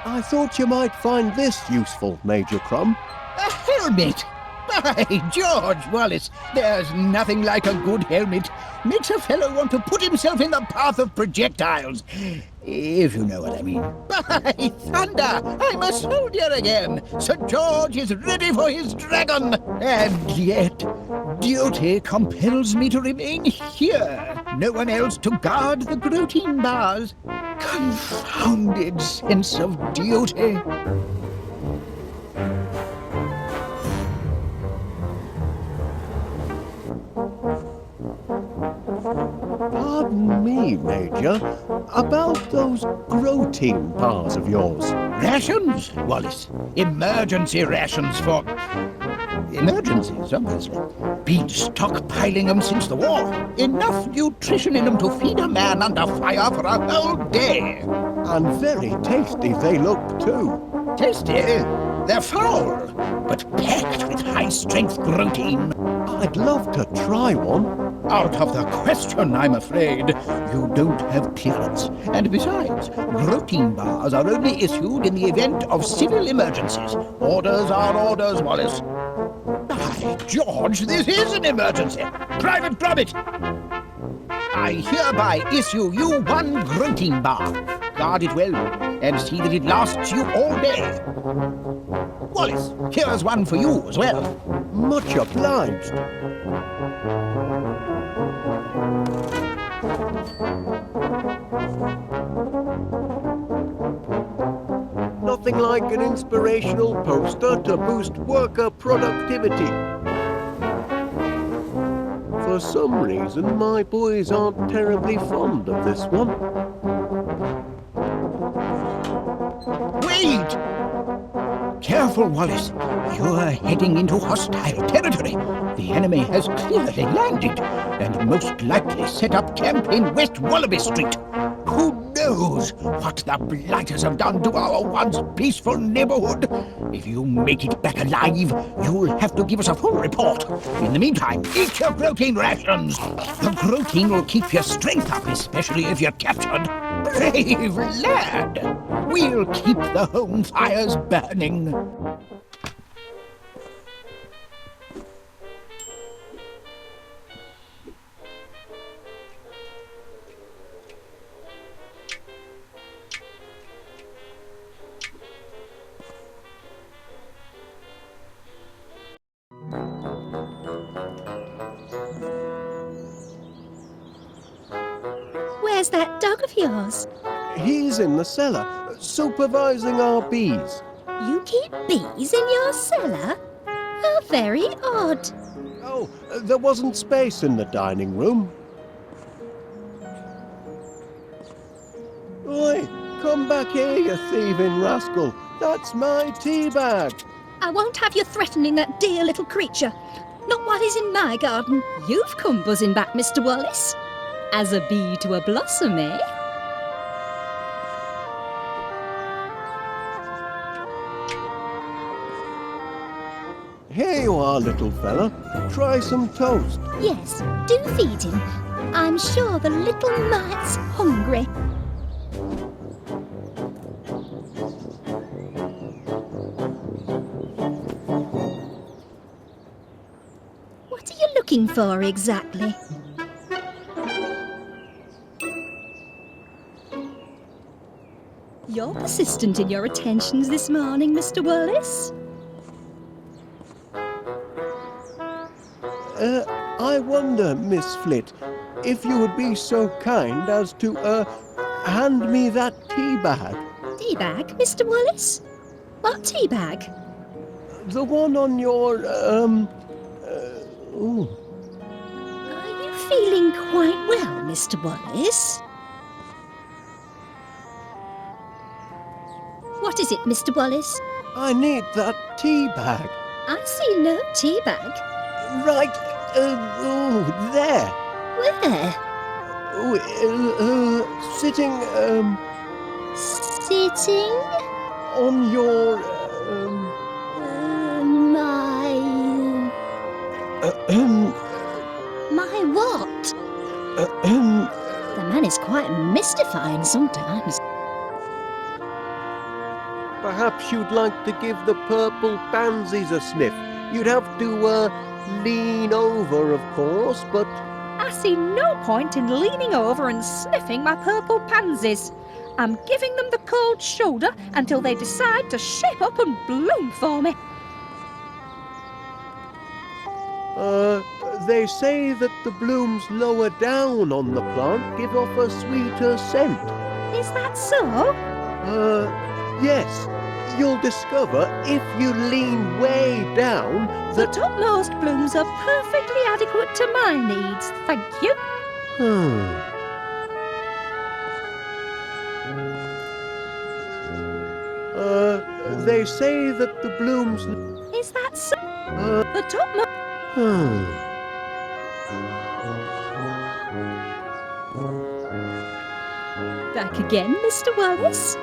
I thought you might find this useful, Major Crumb. A helmet! By George, Wallace, there's nothing like a good helmet. Makes a fellow want to put himself in the path of projectiles. If you know what I mean. By thunder, I'm a soldier again. Sir George is ready for his dragon. And yet, duty compels me to remain here. No one else to guard the protein bars. Confounded sense of duty. Pardon me, Major. About those protein bars of yours. Rations, Wallace. Emergency rations for... emergencies, obviously. Been stockpiling them since the war. Enough nutrition in them to feed a man under fire for a whole day. And very tasty they look, too. Tasty? They're foul, but packed with high-strength protein. I'd love to try one. Out of the question, I'm afraid. You don't have clearance. And besides, protein bars are only issued in the event of civil emergencies. Orders are orders, Wallace. By George, this is an emergency. Private Gromit! I hereby issue you one protein bar. Guard it well, and see that it lasts you all day. Wallace, here's one for you as well. Much obliged. Nothing like an inspirational poster to boost worker productivity. For some reason, my boys aren't terribly fond of this one. Wait! Careful, Wallace. You're heading into hostile territory. The enemy has clearly landed, and most likely set up camp in West Wallaby Street. Who knows what the blighters have done to our once peaceful neighborhood? If you make it back alive, you'll have to give us a full report. In the meantime, eat your protein rations. The protein will keep your strength up, especially if you're captured. Brave lad! We'll keep the home fires burning. Where's that dog of yours? He's in the cellar, supervising our bees. You keep bees in your cellar? How very odd. Oh, there wasn't space in the dining room. Oi, come back here, you thieving rascal. That's my tea bag. I won't have you threatening that dear little creature. Not while he's in my garden. You've come buzzing back, Mr. Wallace. As a bee to a blossom, eh? Here you are, little fella. Try some toast. Yes, do feed him. I'm sure the little mite's hungry. What are you looking for exactly? You're persistent in your attentions this morning, Mr. Wallace. I wonder, Miss Flit, if you would be so kind as to, hand me that tea bag. Tea bag, Mr. Wallace? What tea bag? The one on your, ooh. Are you feeling quite well, Mr. Wallace? What is it, Mr. Wallace? I need that tea bag. I see no tea bag. Right, there. Where? Sitting, Sitting? on your, My what? The man is quite mystifying sometimes. Perhaps you'd like to give the purple pansies a sniff. You'd have to, lean over, of course, but... I see no point in leaning over and sniffing my purple pansies. I'm giving them the cold shoulder until they decide to shape up and bloom for me. They say that the blooms lower down on the plant give off a sweeter scent. Is that so? Yes. You'll discover if you lean way down The that... topmost blooms are perfectly adequate to my needs, thank you. They say that the blooms... Is that so? The topmost... Back again, Mr. Wallace?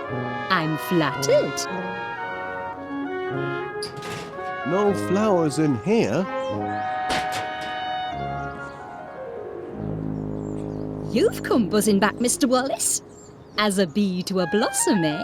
I'm flattered. No flowers in here. You've come buzzing back, Mr. Wallace. As a bee to a blossom, eh?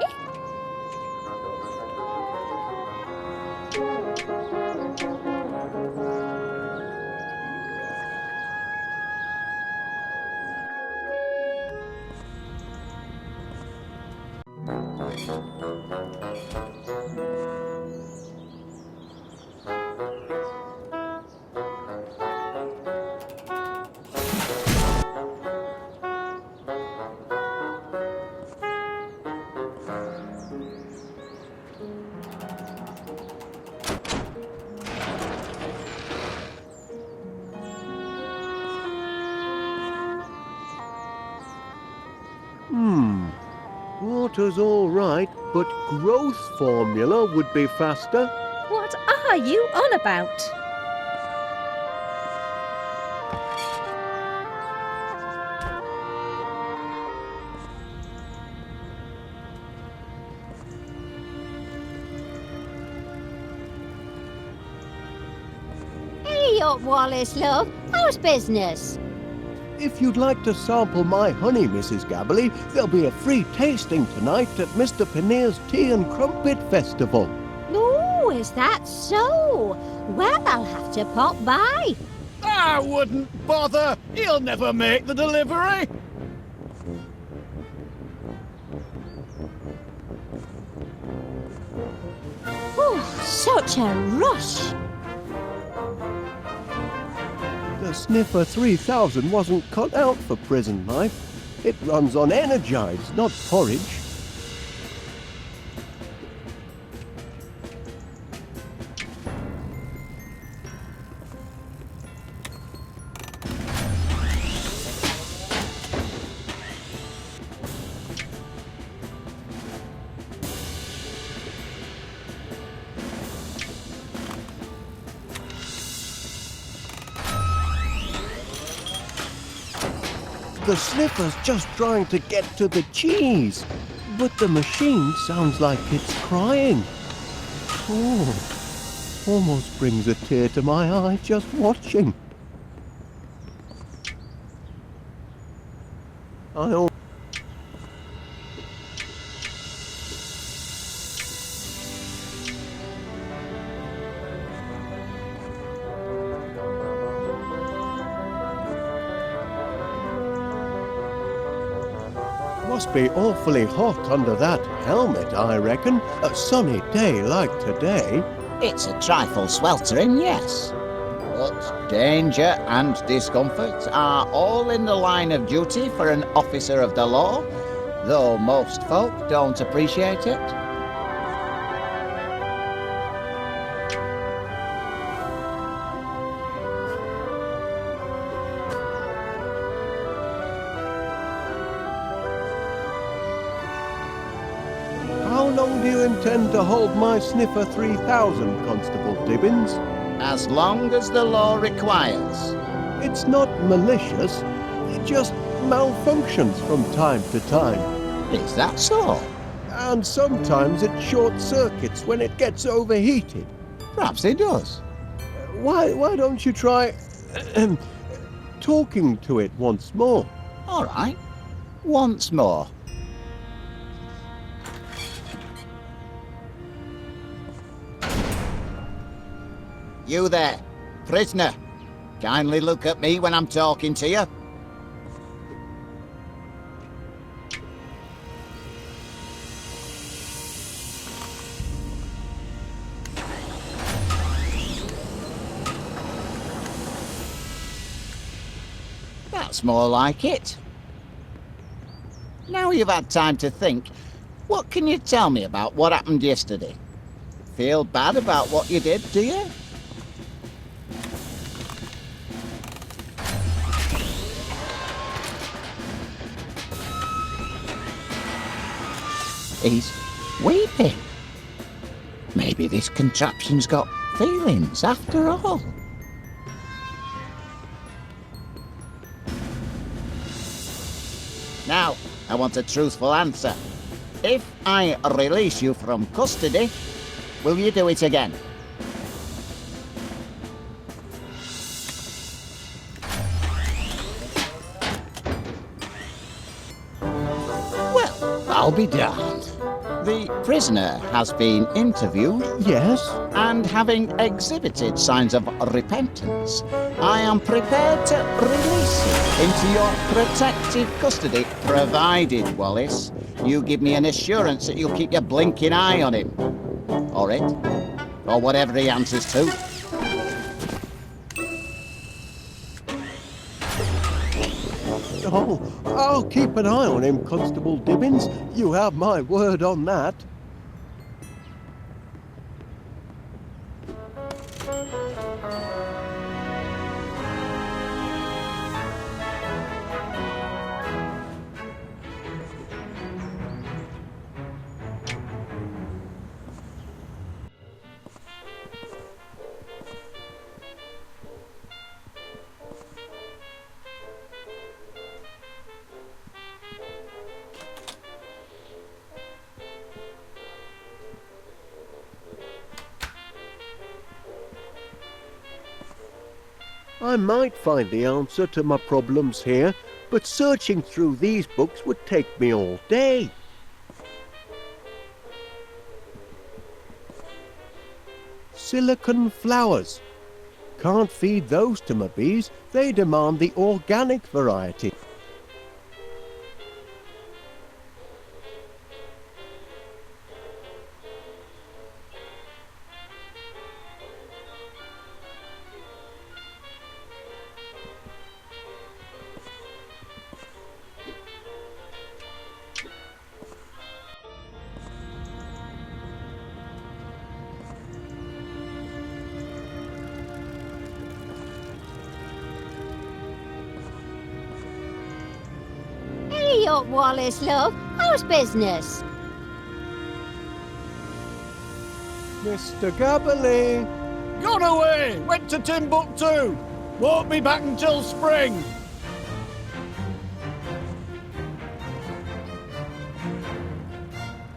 Water's all right, but growth formula would be faster. What are you on about? Hey up, Wallace, love. How's business? If you'd like to sample my honey, Mrs. Gabberly, there'll be a free tasting tonight at Mr. Panneer's Tea and Crumpet Festival. Oh, is that so? Well, I'll have to pop by. I wouldn't bother. He'll never make the delivery. Oh, such a rush. The Sniffer 3000 wasn't cut out for prison life. It runs on energize, not porridge. The Sniffer's just trying to get to the cheese, but the machine sounds like it's crying. Oh, almost brings a tear to my eye just watching. Must be awfully hot under that helmet, I reckon. A sunny day like today. It's a trifle sweltering, yes. But danger and discomfort are all in the line of duty for an officer of the law. though most folk don't appreciate it. How long do you intend to hold my sniffer 3000, Constable Dibbins? As long as the law requires. It's not malicious, it just malfunctions from time to time. Is that so? And sometimes it short circuits when it gets overheated. Perhaps it does. Why don't you try talking to it once more? All right. Once more. You there, prisoner. Kindly look at me when I'm talking to you. That's more like it. Now you've had time to think, what can you tell me about what happened yesterday? Feel bad about what you did, do you? He's weeping. Maybe this contraption's got feelings after all. Now, I want a truthful answer. If I release you from custody, will you do it again? Well, I'll be damned. The prisoner has been interviewed. Yes? And having exhibited signs of repentance, I am prepared to release him into your protective custody, provided, Wallace, you give me an assurance that you'll keep your blinking eye on him. Or it. Or whatever he answers to. Oh, I'll keep an eye on him, Constable Dibbins. You have my word on that. I might find the answer to my problems here, but searching through these books would take me all day. Silicon flowers. Can't feed those to my bees, they demand the organic variety. Hey up, Wallace, love. How's business? Mr. Gabberley! Gone away! Went to Timbuktu! Won't be back until spring!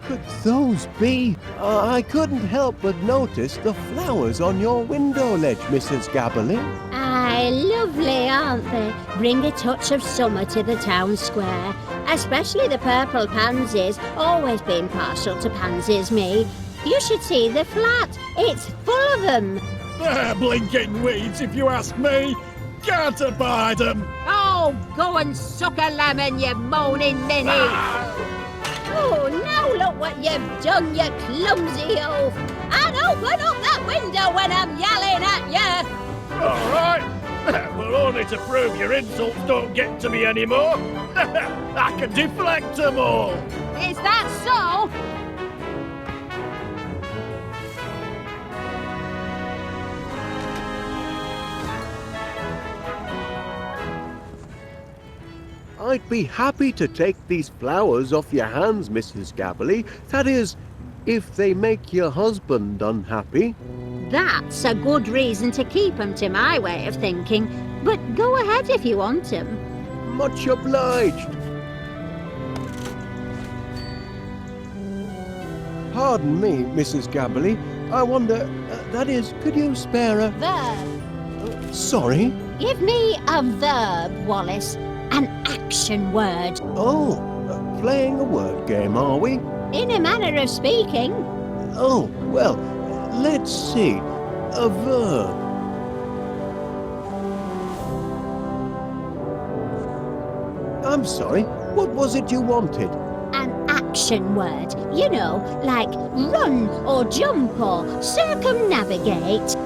Could those be? I couldn't help but notice the flowers on your window ledge, Mrs. Gabberley. Aye, lovely, aren't they? Bring a touch of summer to the town square. Especially the purple pansies. Always been partial to pansies, me. You should see the flat. It's full of them. They're blinking weeds, if you ask me. Can't abide them. Oh, go and suck a lemon, you moaning ninny. Oh, now look what you've done, you clumsy oaf. And open up that window when I'm yelling at you. All right. We're only to prove your insults don't get to me anymore. I can deflect them all. Is that so? I'd be happy to take these flowers off your hands, Mrs. Gabberly. That is, if they make your husband unhappy. That's a good reason to keep 'em, to my way of thinking. But go ahead if you want 'em. Much obliged. Pardon me, Mrs. Gabberly. I wonder, that is, could you spare a... Verb. Sorry? Give me a verb, Wallace. An action word. Oh, playing a word game, are we? In a manner of speaking. Oh, well, let's see. A verb. I'm sorry, what was it you wanted? An action word. You know, like run or jump or circumnavigate.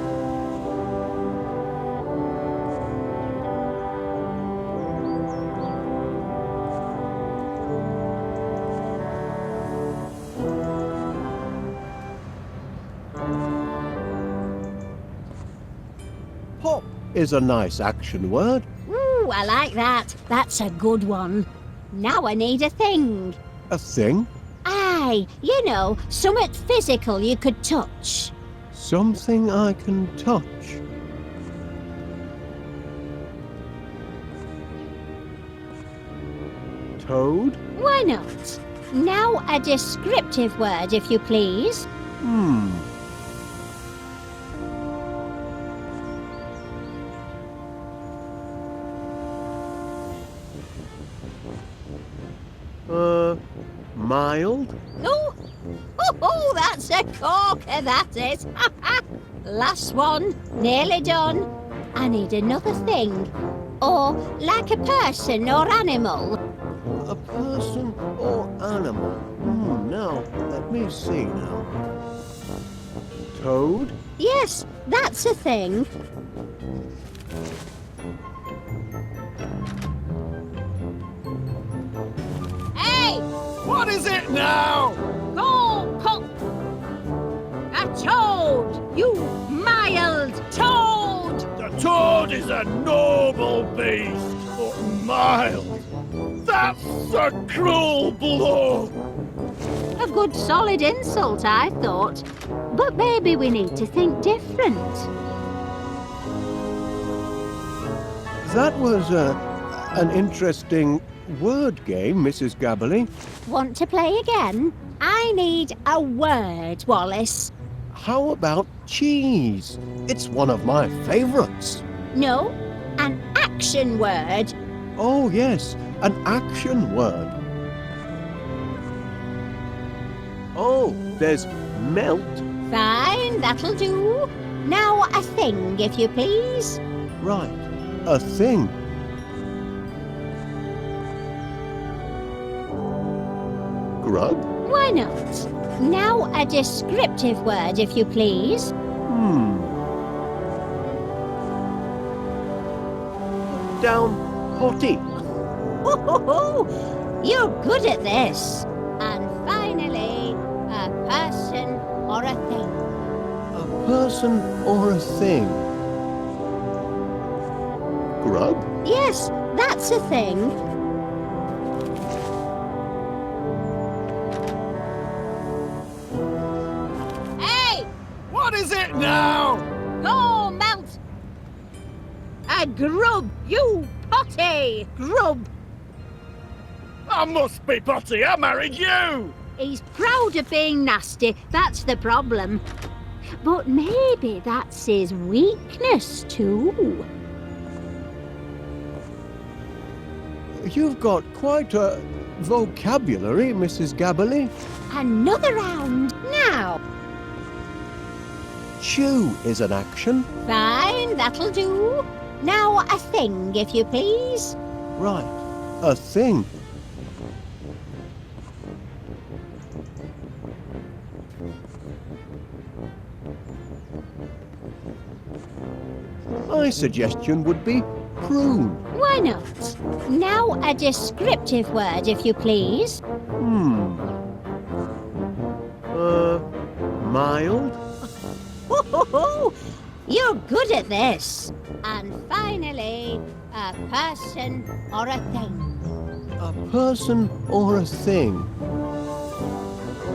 Pop is a nice action word. Ooh, I like that. That's a good one. Now I need a thing. A thing? Aye, you know, something physical you could touch. Something I can touch. Toad? Why not? Now a descriptive word, if you please. Mild? Oh, that's a corker, that is. Last one, nearly done. I need another thing. Or like a person or animal. A person or animal? Now, let me see now. Toad? Yes, that's a thing. Hey! What is it now? Go, Pop! A toad! You mild toad! The toad is a noble beast, but mild. That's a cruel blow. A good solid insult, I thought. But maybe we need to think different. That was an interesting word game, Mrs. Gabberly. Want to play again? I need a word, Wallace. How about cheese? It's one of my favourites. No, an action word. Oh, yes, an action word. Oh, there's melt. Fine, that'll do. Now a thing, if you please. Right, a thing. Grub? Why not? Now a descriptive word, if you please. Put down potty. You're good at this. And finally, a person or a thing. A person or a thing? Grub? Yes, that's a thing. Hey! What is it now? Go, melt! A grub! You potty! Grub! I must be potty. I married you. He's proud of being nasty, that's the problem. But maybe that's his weakness too. You've got quite a vocabulary, Mrs. Gabberly. Another round now. Chew is an action. Fine, that'll do. Now a thing, if you please. Right, a thing. My suggestion would be prune? Why not? Now a descriptive word, if you please. Mild? Ho-ho-ho! You're good at this. And finally, a person or a thing. A person or a thing?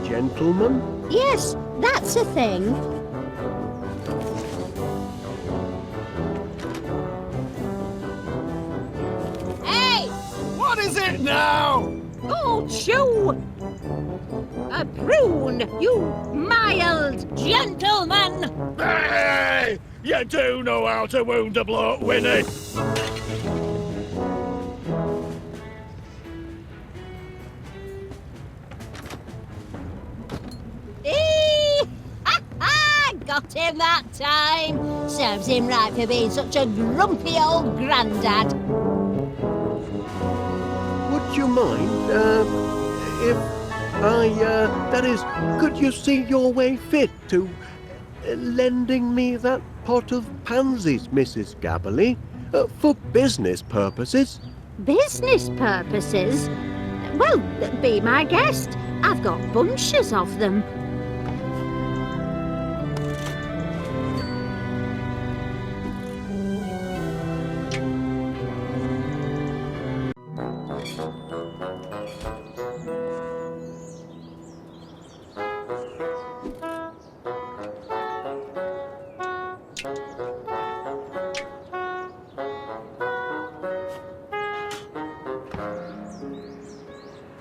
Gentleman? Yes, that's a thing. Hey! What is it now? Oh, shoo! A prune, you mild gentleman! Hey! You do know how to wound a bloke, Winnie. Got him that time. Serves him right for being such a grumpy old grandad. Would you mind, if that is, could you see your way fit to lending me that pot of pansies, Mrs. Gabberley, for business purposes? Business purposes? Well, be my guest. I've got bunches of them.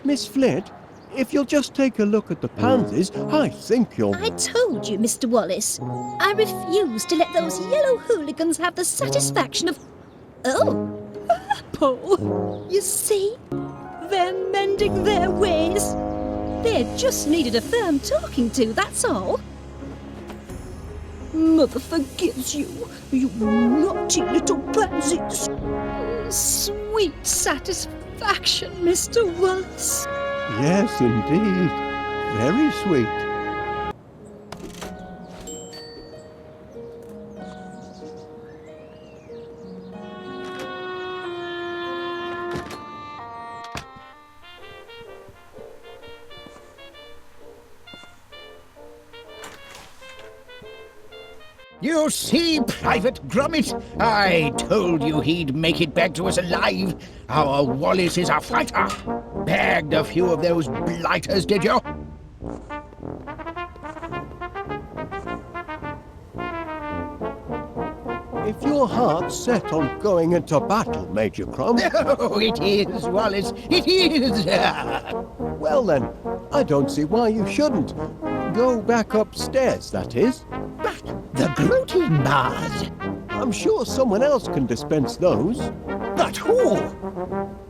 Miss Flint, if you'll just take a look at the pansies, I think you'll... I told you, Mr. Wallace. I refuse to let those yellow hooligans have the satisfaction of... Oh, Paul, you see? They're mending their ways. They just needed a firm talking to, that's all. Mother forgives you, you naughty little pansies. Sweet satisfaction, Mr. Wallace. Yes, indeed. Very sweet. You see, Private Gromit, I told you he'd make it back to us alive. Our Wallace is a fighter. Bagged a few of those blighters, did you? If your heart's set on going into battle, Major Crumb... Oh, it is, Wallace, it is. Well then, I don't see why you shouldn't. Go back upstairs, that is. But the gluten bars. I'm sure someone else can dispense those. But who?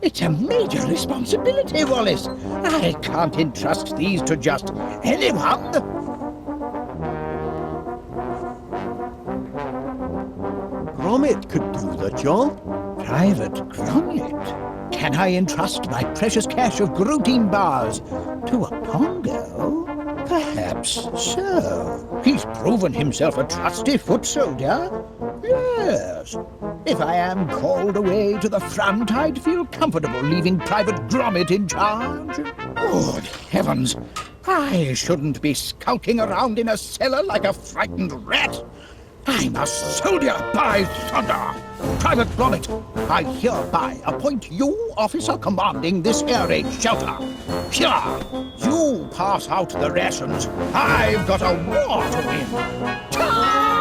It's a major responsibility, Wallace. I can't entrust these to just anyone. Gromit could do the job. Private Gromit? Can I entrust my precious cache of gluten bars to a Pongo? Perhaps so. He's proven himself a trusty foot soldier. Yes. If I am called away to the front, I'd feel comfortable leaving Private Gromit in charge. Good heavens! I shouldn't be skulking around in a cellar like a frightened rat. I'm a soldier, by thunder! Private Gromit, I hereby appoint you officer commanding this air raid shelter. Here, you pass out the rations. I've got a war to win. Charge!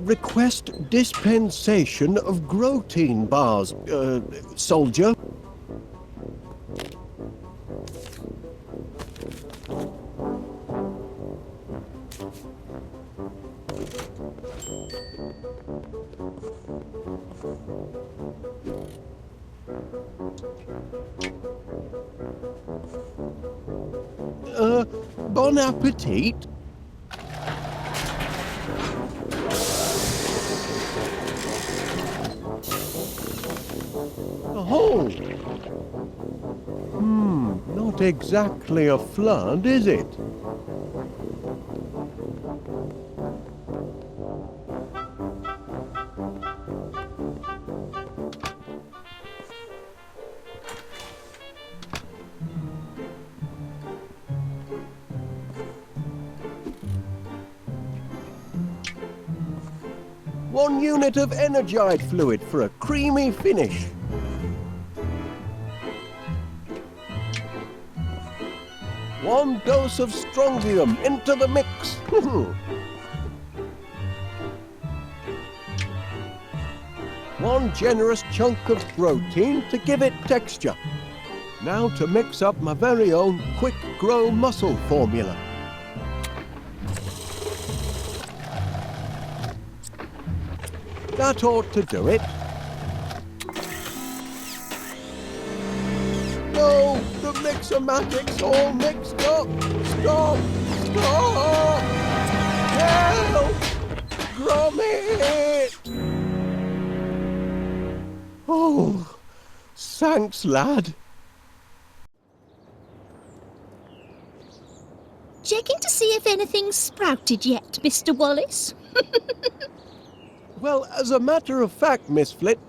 Request dispensation of grotein bars, soldier. Bon appetit. hole. Not exactly a flood, is it? One unit of energized fluid for a creamy finish. One dose of strontium into the mix. One generous chunk of protein to give it texture. Now to mix up my very own quick grow muscle formula. That ought to do it. No, the mixomatic's all mixed up. Stop! Stop! Help! Gromit! Oh, thanks, lad. Checking to see if anything's sprouted yet, Mr. Wallace? Well, as a matter of fact, Miss Flit,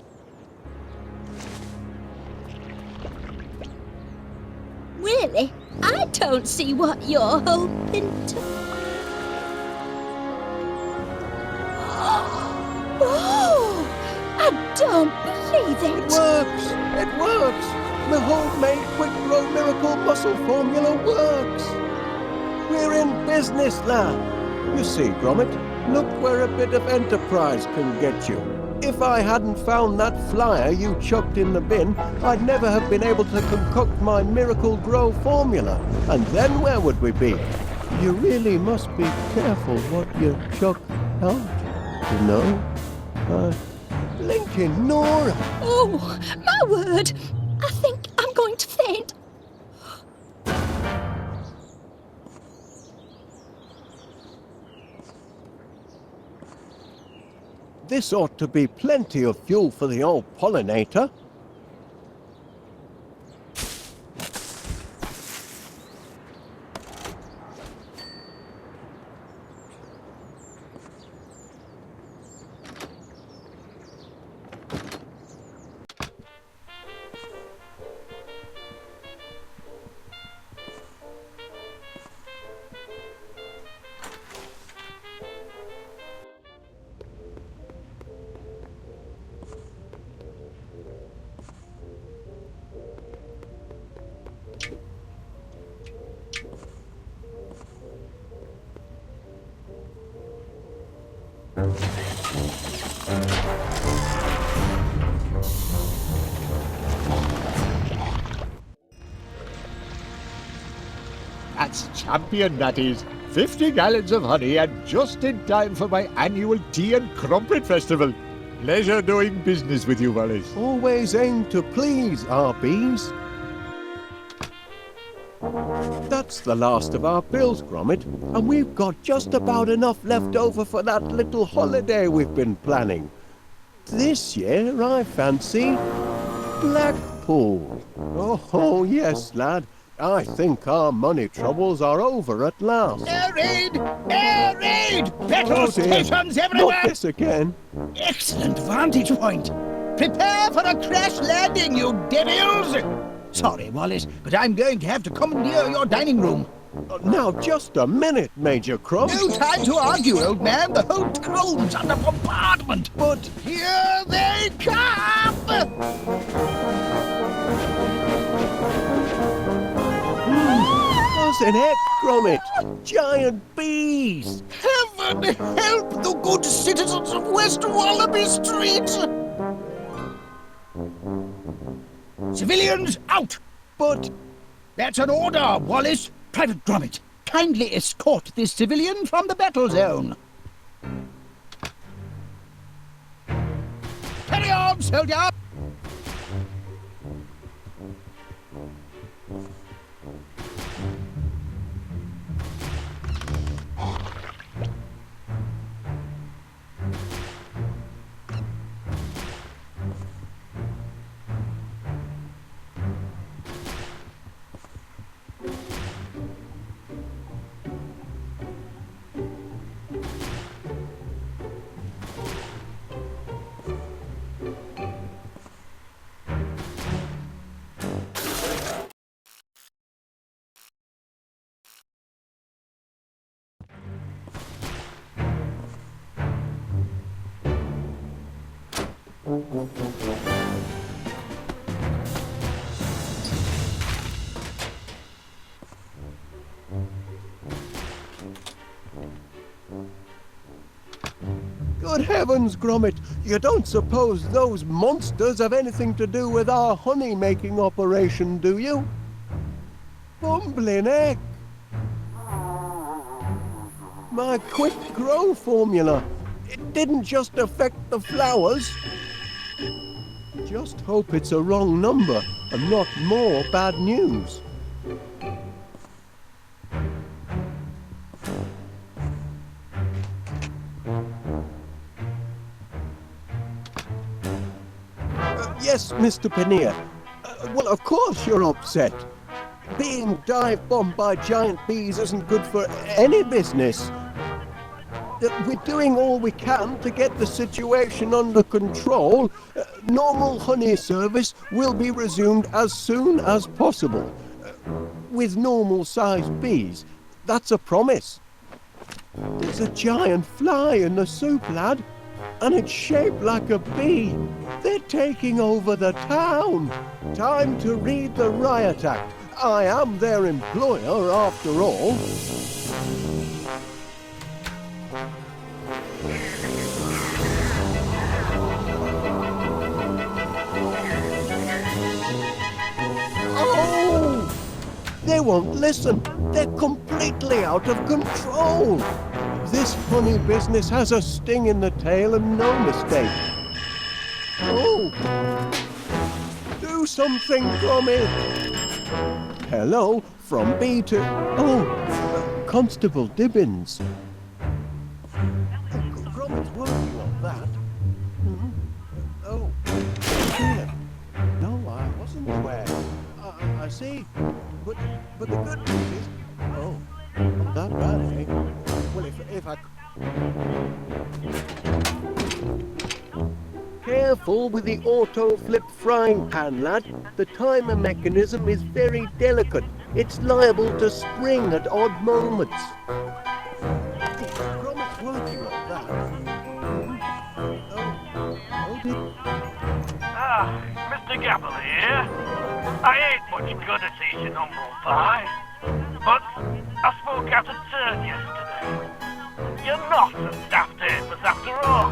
Really? I don't see what you're hoping to... Oh! I don't believe it it! works! It works! The homemade quick grow miracle muscle formula works! We're in business, lad. You see, Gromit, look where a bit of enterprise can get you. If I hadn't found that flyer you chucked in the bin, I'd never have been able to concoct my Miracle Grow formula. And then where would we be? You really must be careful what you chuck out, you know? Blinking Nora! Oh, my word! I think I'm going to faint. This ought to be plenty of fuel for the old pollinator. That's champion, that is. 50 gallons of honey and just in time for my annual tea and crumpet festival. Pleasure doing business with you, Wallace. Always aim to please our bees. That's the last of our bills, Gromit, and we've got just about enough left over for that little holiday we've been planning. This year, I fancy Blackpool. Oh, yes, lad. I think our money troubles are over at last. Air raid! Air raid! Battle stations everywhere! Not this again. Excellent vantage point. Prepare for a crash landing, you devils! Sorry, Wallace, but I'm going to have to commandeer your dining room. Now, just a minute, Major Cross. No time to argue, old man. The whole town's under bombardment. But here they come! Doesn't it, Gromit? Giant bees! Heaven help the good citizens of West Wallaby Street! Civilians out! But... That's an order, Wallace. Private Gromit, kindly escort this civilian from the battle zone. Carry on, soldier! Good heavens, Gromit! You don't suppose those monsters have anything to do with our honey-making operation, do you? Bumbling heck! My quick grow formula! It didn't just affect the flowers. Just hope it's a wrong number and not more bad news. Yes, Mr. Paneer. Well, of course you're upset. Being dive-bombed by giant bees isn't good for any business. We're doing all we can to get the situation under control. Normal honey service will be resumed as soon as possible. With normal-sized bees. That's a promise. There's a giant fly in the soup, lad. And it's shaped like a bee. They're taking over the town. Time to read the Riot Act. I am their employer, after all. Oh! They won't listen. They're completely out of control. This honey business has a sting in the tail and no mistake. Oh! Do something, Gromit! Hello, from B to... Oh, Constable Dibbins. Gromit's working on that. Oh, dear. No, I wasn't aware. I see. But the good news is... Oh, not that bad, eh? Well, if I... Careful with the auto-flip frying pan, lad. The timer mechanism is very delicate. It's liable to spring at odd moments. Gromit's working on that. Oh dear. Ah, Mr. Gabble here. I ain't much good at eating humble pie, but I spoke out of turn yesterday. You're not a daft apers after all.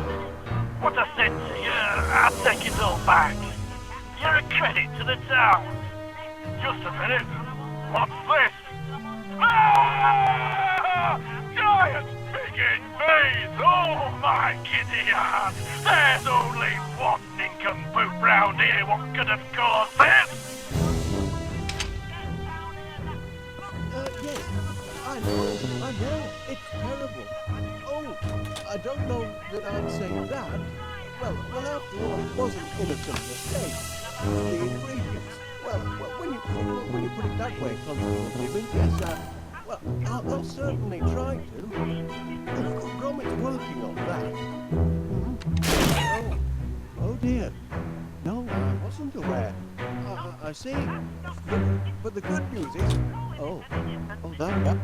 What I said to you, I take it all back. You're a credit to the town. Just a minute. What's this? Ah! Giant biggin bees! Oh my giddy heart! There's only one nincompoop round here what could have caused this! Yes, I know, it's terrible. Oh, I don't know that I'd say that. Well, after all, it was an innocent mistake. The ingredients. Well, when you put it that way, Constable Dibbins, yes, well, I'll certainly try to. Gromit's working on that. Oh dear. No, I wasn't aware. I see. But the good news is... Oh, that...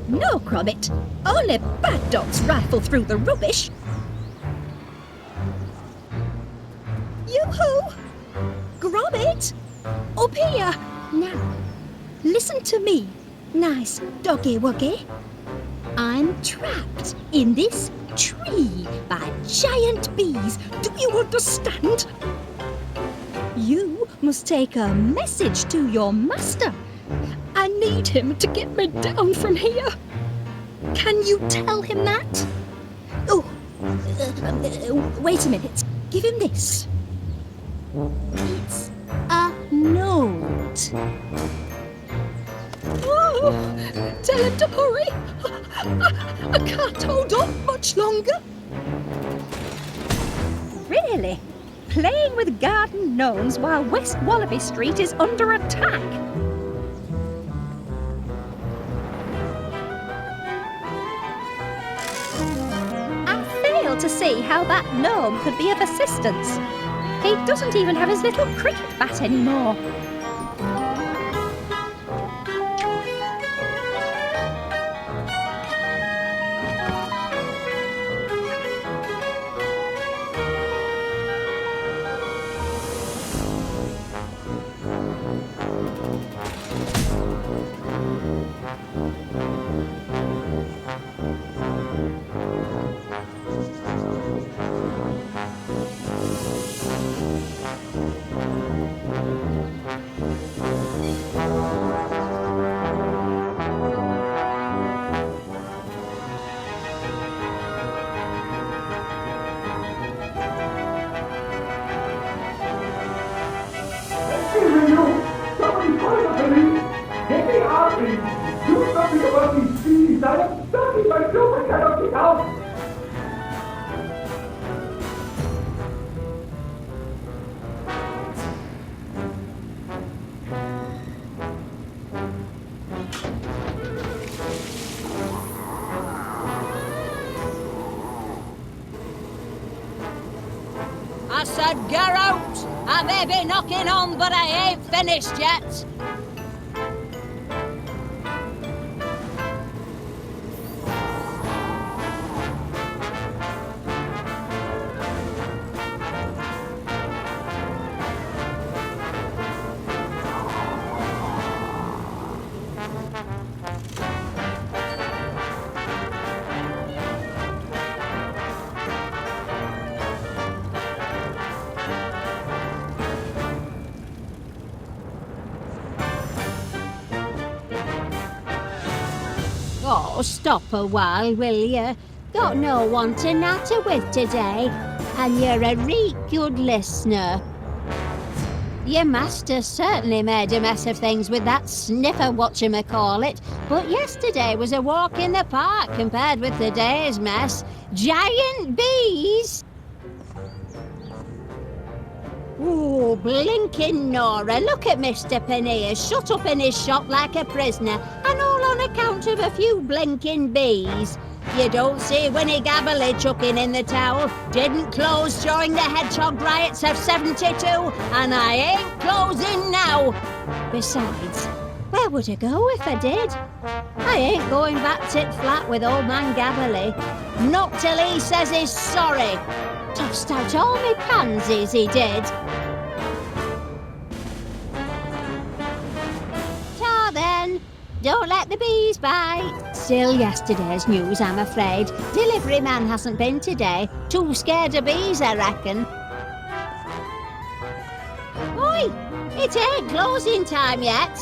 No, Gromit. Only bad dogs rifle through the rubbish. Yoo-hoo! Gromit! Up here! Now, listen to me, nice doggy-wuggy. I'm trapped in this tree by giant bees. Do you understand? You must take a message to your master. I need him to get me down from here. Can you tell him that? Oh, wait a minute. Give him this. It's a note. Oh, tell him to hurry. I can't hold on much longer. Really? Playing with garden gnomes while West Wallaby Street is under attack? I fail to see how that gnome could be of assistance. He doesn't even have his little cricket bat anymore. I said get out! I may be knocking on, but I ain't finished yet. Oh, stop a while, will you? Got no one to natter with today, and you're a real good listener. Your master certainly made a mess of things with that sniffer whatchamacallit, but yesterday was a walk in the park compared with today's mess. Giant bees! Oh, blinking Nora, look at Mr. Panniers shut up in his shop like a prisoner, and all on account of a few blinking bees. You don't see Winnie Gabberly chucking in the towel. Didn't close during the hedgehog riots of '72, and I ain't closing now. Besides, where would I go if I did? I ain't going back tit flat with old man Gabberly. Not till he says he's sorry. Tossed out all me pansies, he did. Ta then, don't let the bees bite. Still yesterday's news, I'm afraid. Delivery man hasn't been today. Too scared of bees, I reckon. Oi, it ain't closing time yet.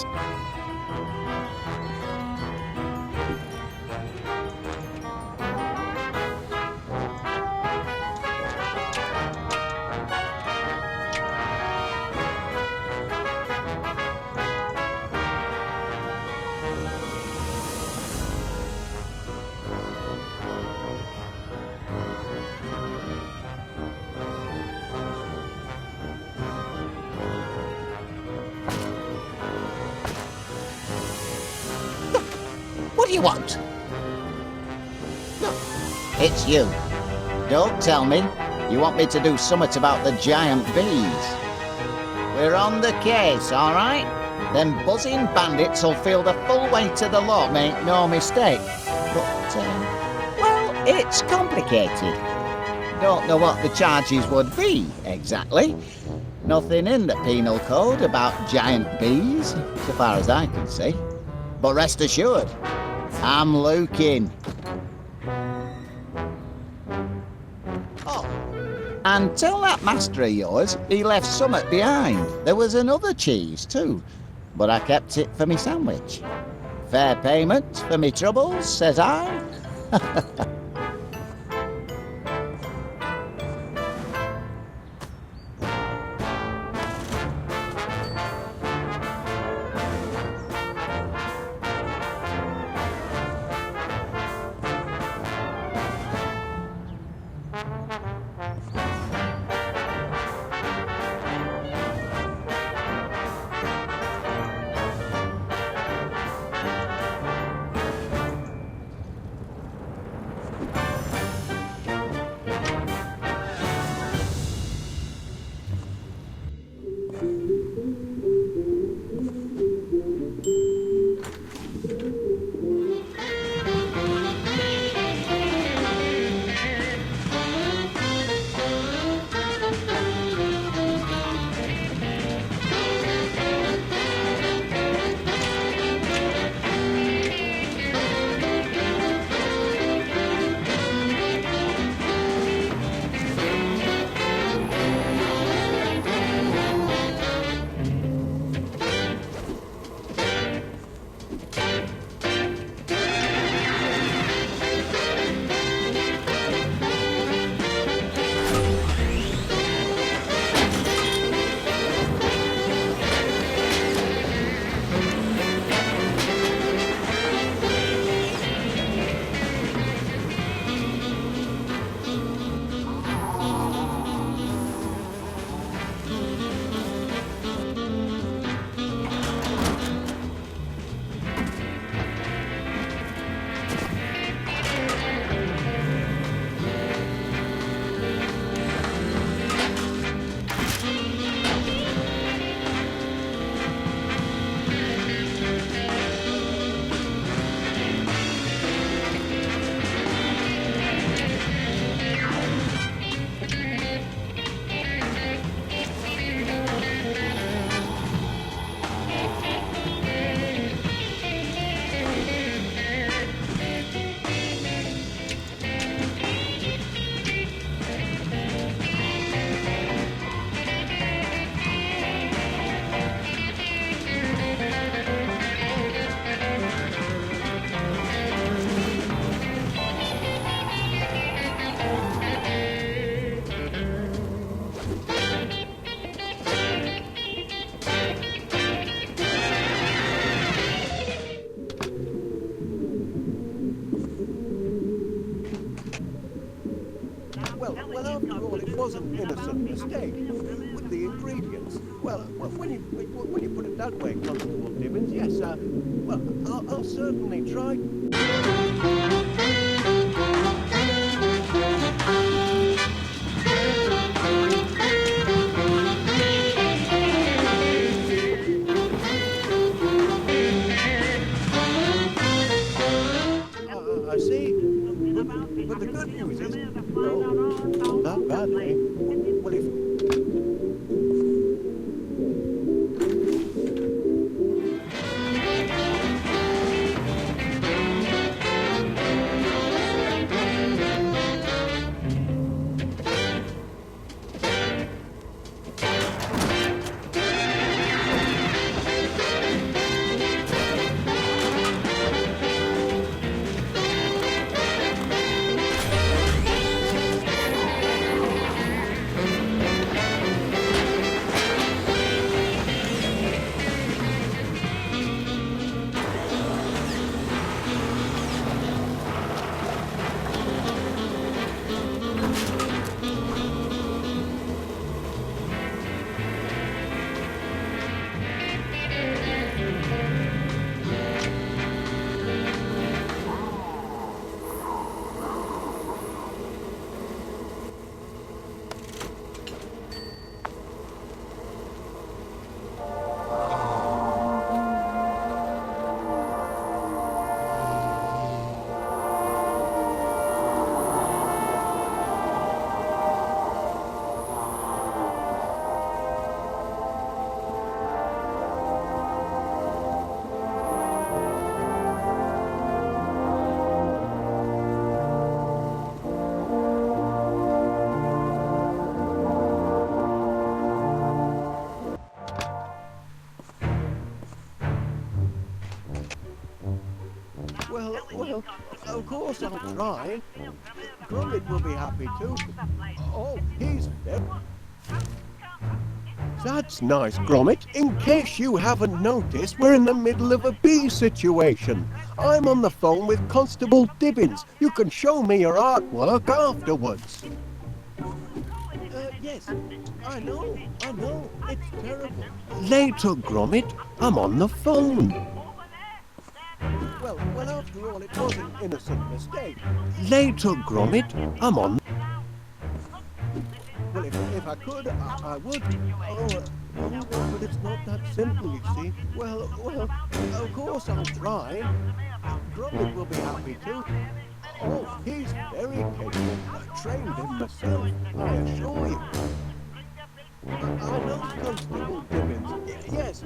What do you want? No, it's you. Don't tell me. You want me to do something about the giant bees? We're on the case, all right? Them buzzing bandits will feel the full weight of the law, make no mistake. But, well, it's complicated. Don't know what the charges would be, exactly. Nothing in the penal code about giant bees, so far as I can see. But rest assured, I'm looking. Oh, and tell that master of yours he left something behind. There was another cheese too, but I kept it for me sandwich. Fair payment for me troubles, says I. Well, after all, it was an innocent mistake with the ingredients. Well, when you put it that way, Constable Dibbins, yes, well, I'll certainly try. I see. But the good news is, not badly. Well, if... course I'll try. Gromit will be happy too. Oh, he's there. That's nice, Gromit. In case you haven't noticed, we're in the middle of a bee situation. I'm on the phone with Constable Dibbins. You can show me your artwork afterwards. Yes, I know, it's terrible. Later, Gromit, I'm on the phone. Well, after all, it was an innocent mistake. Later, Gromit, I'm on. Well, if I could, I would. But it's not that simple, you see. Well, of course I'll try. Gromit will be happy too. Oh, he's very capable. I trained him myself, I assure you. I know Constable Dibbins. Yes.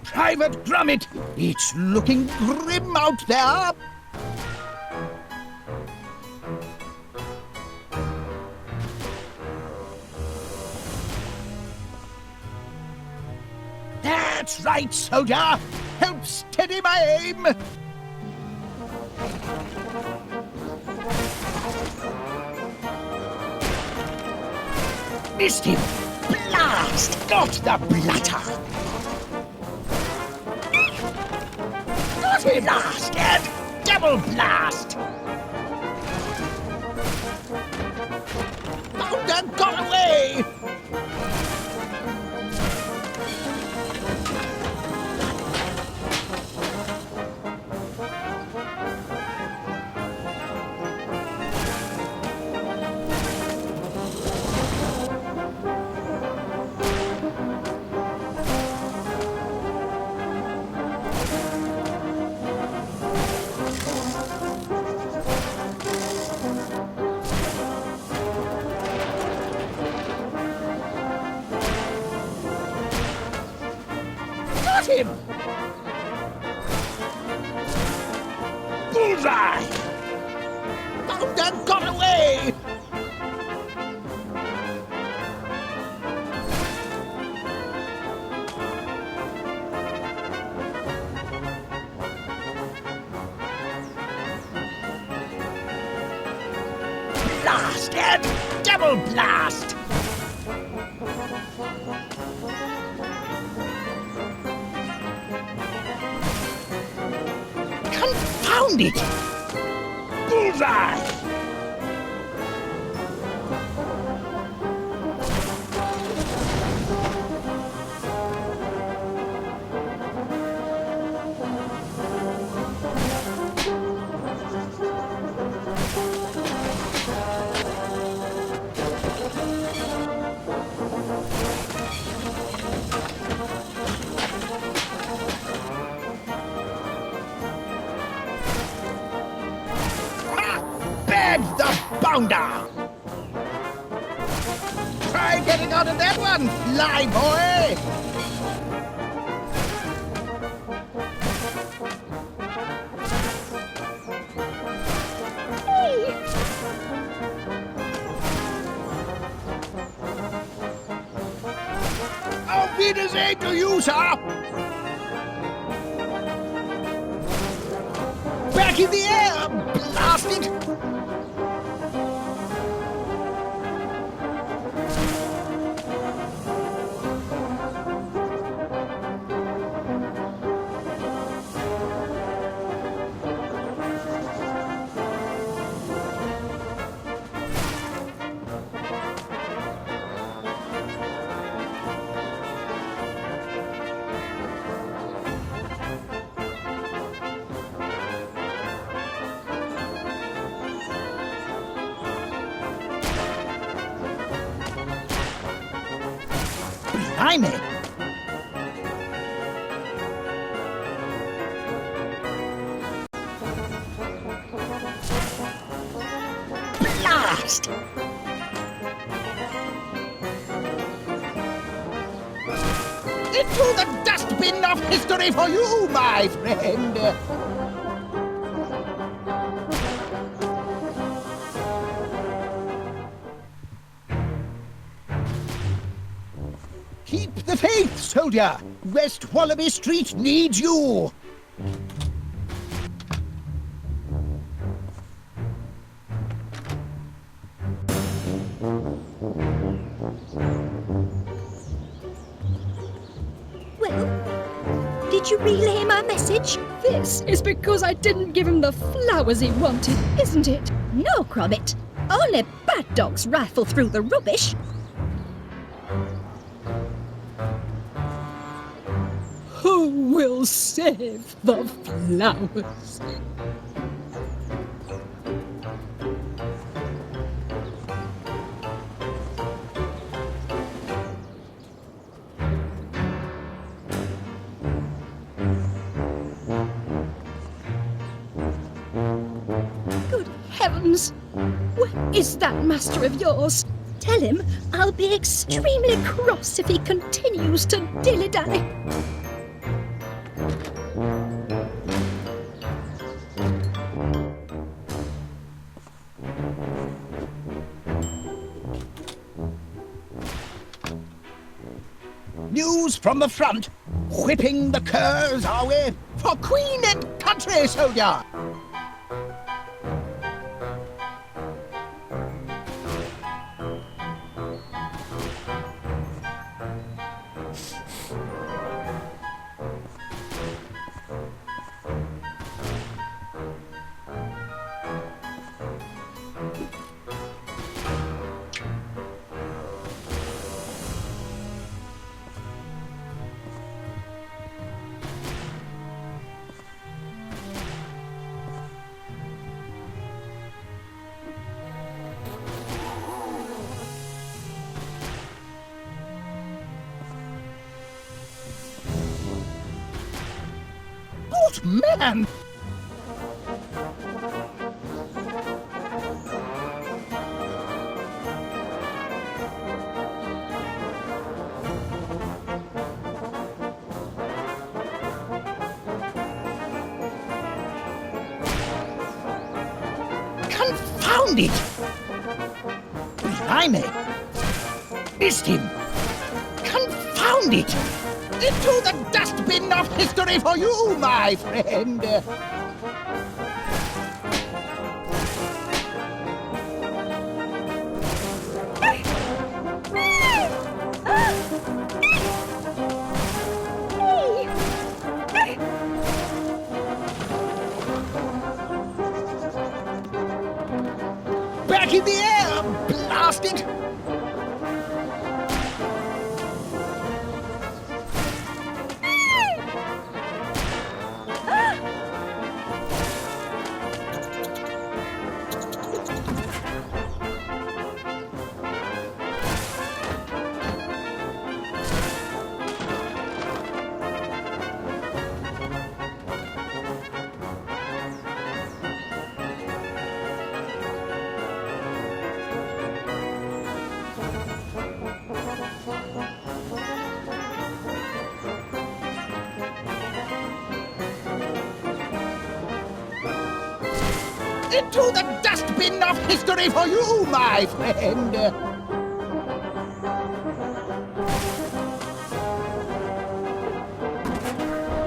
Private Gromit, it's looking grim out there. That's right, soldier. Help steady my aim. Missed him. Blast! Got the blatter. Got him last and double blast. Bounder got away. Him! Bullseye! Bounder got away! Blast and double blast! Found it! Bullseye! The bounder! Try getting out of that one, fly boy! Auf Wiedersehen to you, sir! Back in the air, blast it! Blimey! Blast! Into the dustbin of history for you, my friend! Keep the faith, soldier! West Wallaby Street needs you! Well, did you relay my message? This is because I didn't give him the flowers he wanted, isn't it? No, Gromit. Only bad dogs rifle through the rubbish. Who will save the flowers? Good heavens! Where is that master of yours? Tell him I'll be extremely cross if he continues to dilly-dally. News from the front. Whipping the curs, are we? For Queen and country, soldier! Good man! Confound it! Blimey! Missed him! Confound it! Into the dustbin of history for you, my friend! Back in the air! Blast it! Into the dustbin of history for you, my friend!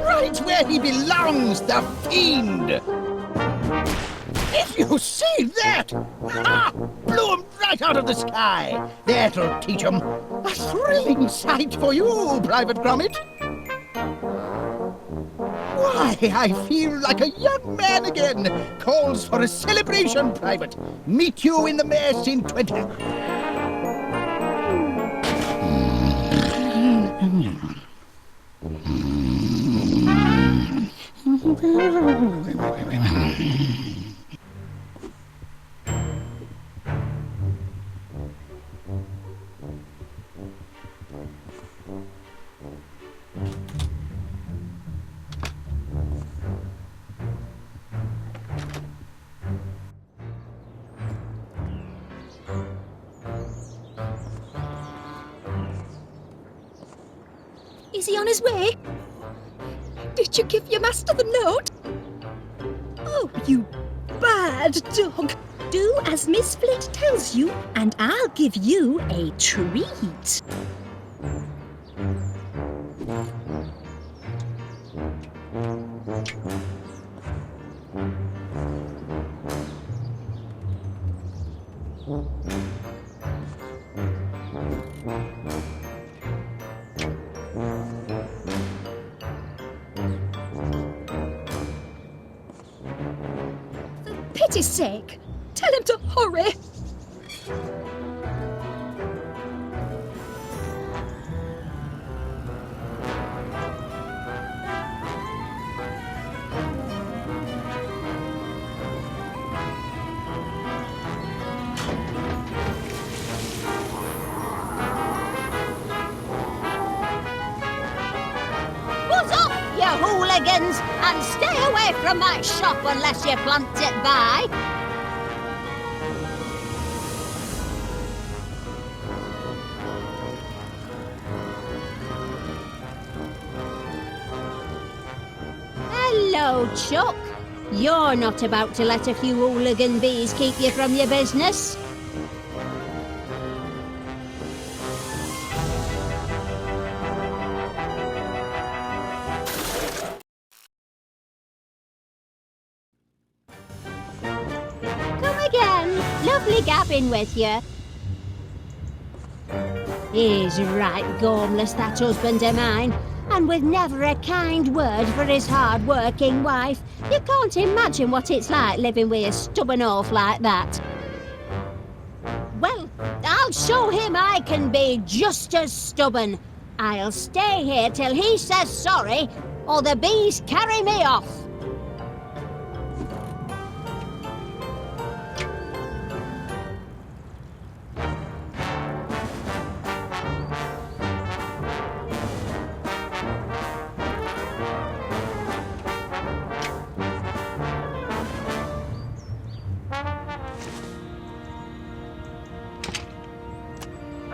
Right where he belongs, the fiend! If you see that! Ha! Blew him right out of the sky! That'll teach him. A thrilling sight for you, Private Gromit! Why, I feel like a young man again. Calls for a celebration, Private. Meet you in the mess in 20... Is he on his way? Did you give your master the note? Oh, you bad dog. Do as Miss Flit tells you, and I'll give you a treat. For pity's sake, tell him to hurry. What's up, you hooligans? And stay away from my shop unless you plant it by. Hello, Chuck. You're not about to let a few hooligan bees keep you from your business. Come again. Lovely gabbing with you. He's right gormless, that husband of mine. And with never a kind word for his hard-working wife. You can't imagine what it's like living with a stubborn oaf like that. Well, I'll show him I can be just as stubborn. I'll stay here till he says sorry, or the bees carry me off.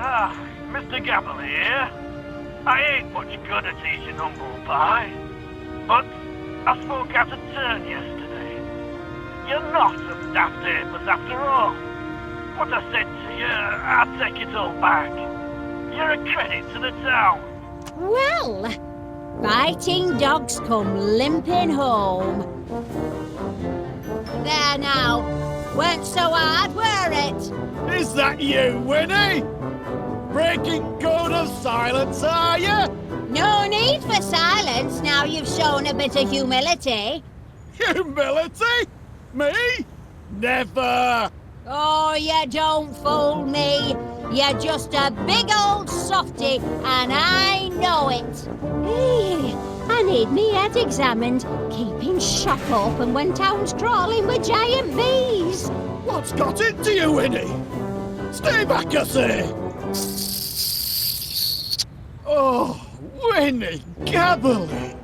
Ah, Mr. Gabble here. I ain't much good at eating humble pie, but I spoke out of turn yesterday. You're not a daft apers after all. What I said to you, I take it all back. You're a credit to the town. Well, fighting dogs come limping home. There now, weren't so hard, were it? Is that you, Winnie? Breaking code of silence, are you? No need for silence now you've shown a bit of humility. Humility? Me? Never! Oh, you don't fool me. You're just a big old softy, and I know it. Hey, I need me head examined, keeping shop open when town's crawling with giant bees. What's got into you, Winnie? Stay back, I say! Oh, Winnie Gabbly!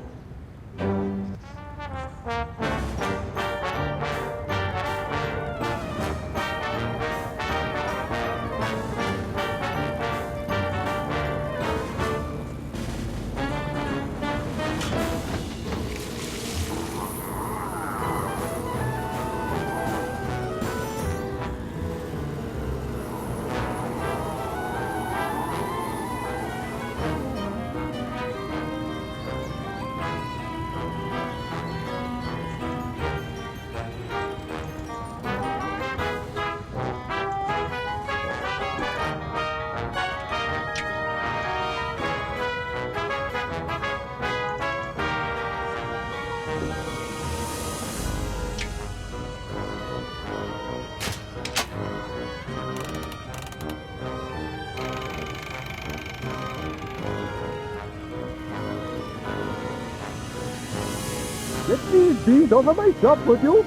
Get these bees over my shop, would you?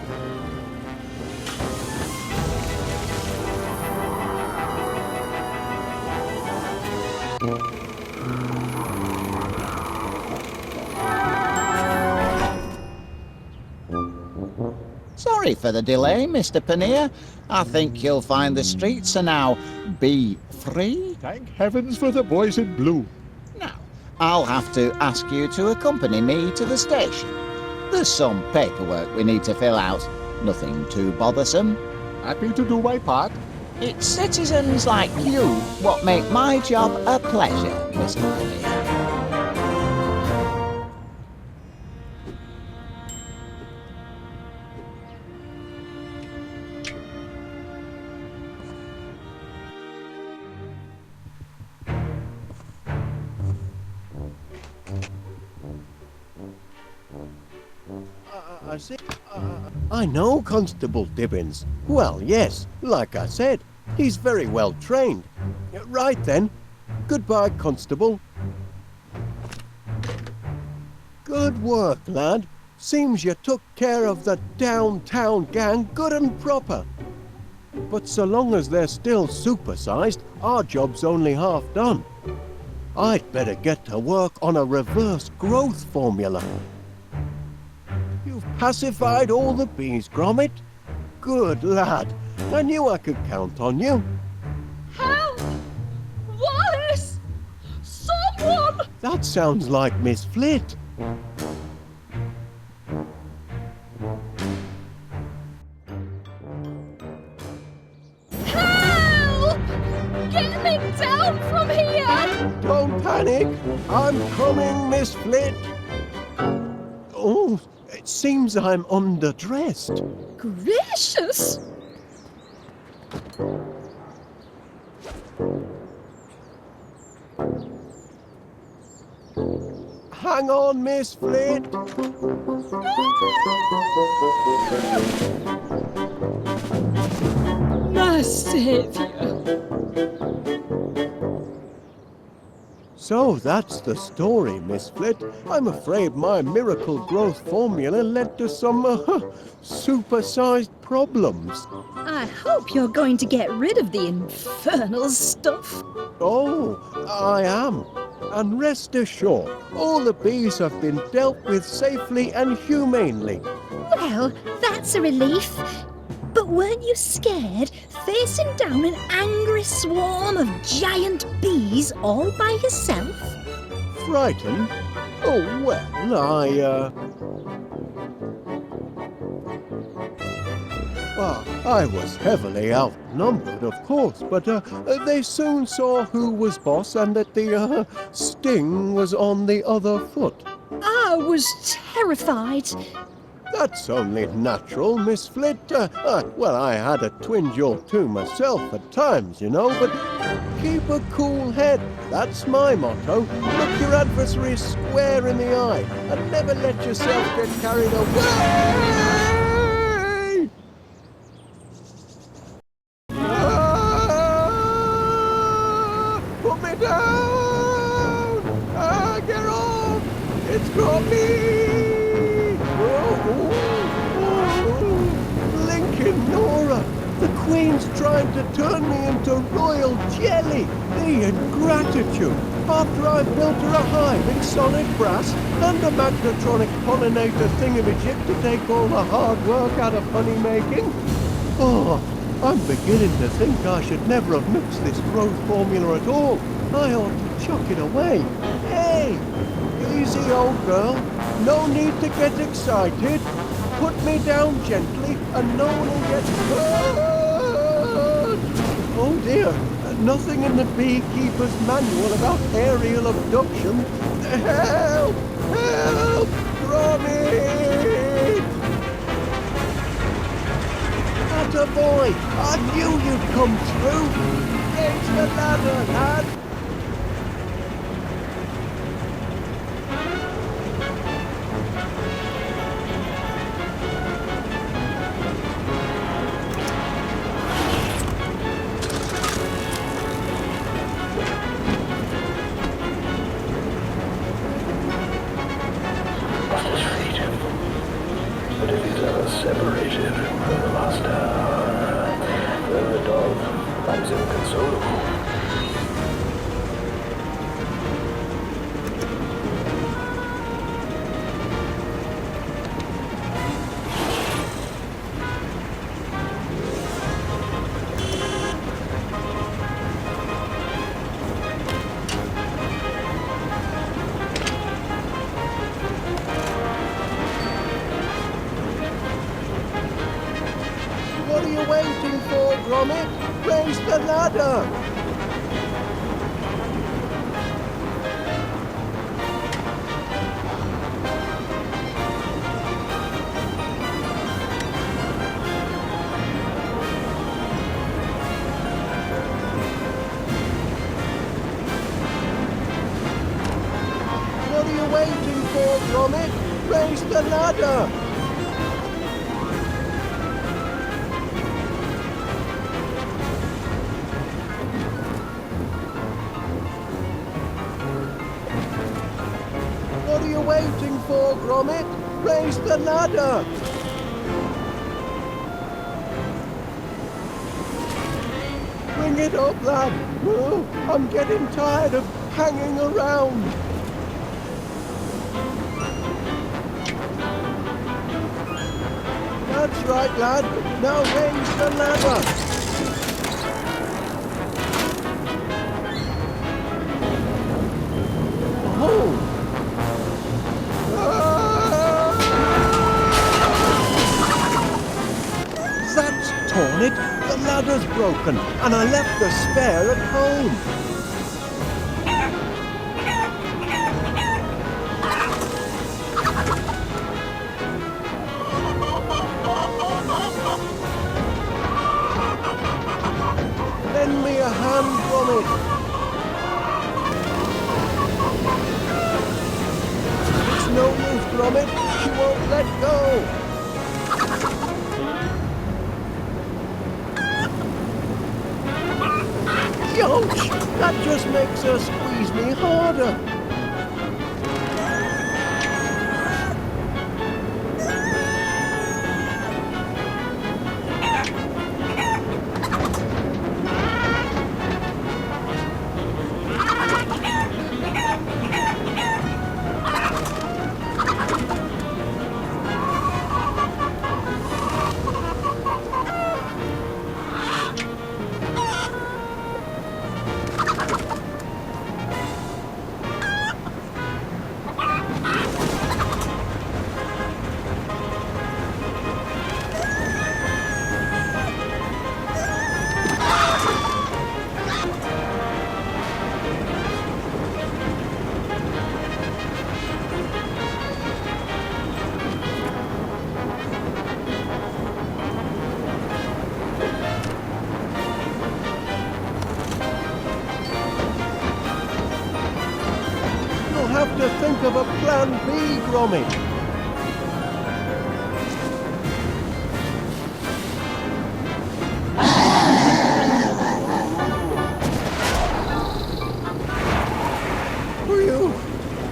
Sorry for the delay, Mr. Paneer. I think you'll find the streets are now bee-free. Thank heavens for the boys in blue. Now, I'll have to ask you to accompany me to the station. There's some paperwork we need to fill out. Nothing too bothersome. Happy to do my part. It's citizens like you what make my job a pleasure, Mr. Kinnear. I see. I know Constable Dibbins. Well, yes, like I said, he's very well trained. Right then. Goodbye, Constable. Good work, lad. Seems you took care of the downtown gang good and proper. But so long as they're still supersized, our job's only half done. I'd better get to work on a reverse growth formula. You've pacified all the bees, Gromit. Good lad. I knew I could count on you. Help! Wallace! Someone! That sounds like Miss Flit. Help! Get me down from here! Don't panic. I'm coming, Miss Flit. Oh, it seems I'm underdressed. Gracious! Hang on, Miss Flit. My saviour! So that's the story, Miss Flit. I'm afraid my miracle growth formula led to some supersized problems. I hope you're going to get rid of the infernal stuff. Oh, I am. And rest assured, all the bees have been dealt with safely and humanely. Well, that's a relief. But weren't you scared facing down an angry swarm of giant bees all by yourself? Frightened? Oh, well, I was heavily outnumbered, of course, but they soon saw who was boss and that the sting was on the other foot. I was terrified. That's only natural, Miss Flit. Well, I had a twinge or two myself at times, you know, but keep a cool head. That's my motto. Look your adversary square in the eye and never let yourself get carried away. Put me down! Get off! It's Gromit! Blinking Nora! The Queen's trying to turn me into royal jelly! The ingratitude! After I've built her a hive in solid brass and a magnetronic pollinator thingamajig to take all the hard work out of honey making. Oh, I'm beginning to think I should never have mixed this growth formula at all. I ought to chuck it away. Hey! Easy, old girl. No need to get excited. Put me down gently and no one will get hurt. Oh dear, nothing in the beekeeper's manual about aerial abduction. Help! Help! Gromit! Attaboy! I knew you'd come through. Raise the ladder, lad. Separated, lost the dog lies inconsolable. What are you waiting for, Gromit? Raise the ladder! What are you waiting for, Gromit? Raise the ladder! What are you waiting for, Gromit? Raise the ladder! Bring it up, lad! Oh, I'm getting tired of hanging around! That's right, lad. Now raise the ladder. Oh! That's torn it. The ladder's broken, and I left the spare at home. Lend me a hand, Gromit. It's no use, Gromit. She won't let go. Ouch! That just makes her squeeze me harder. Have to think of a plan B, Gromit. Phew!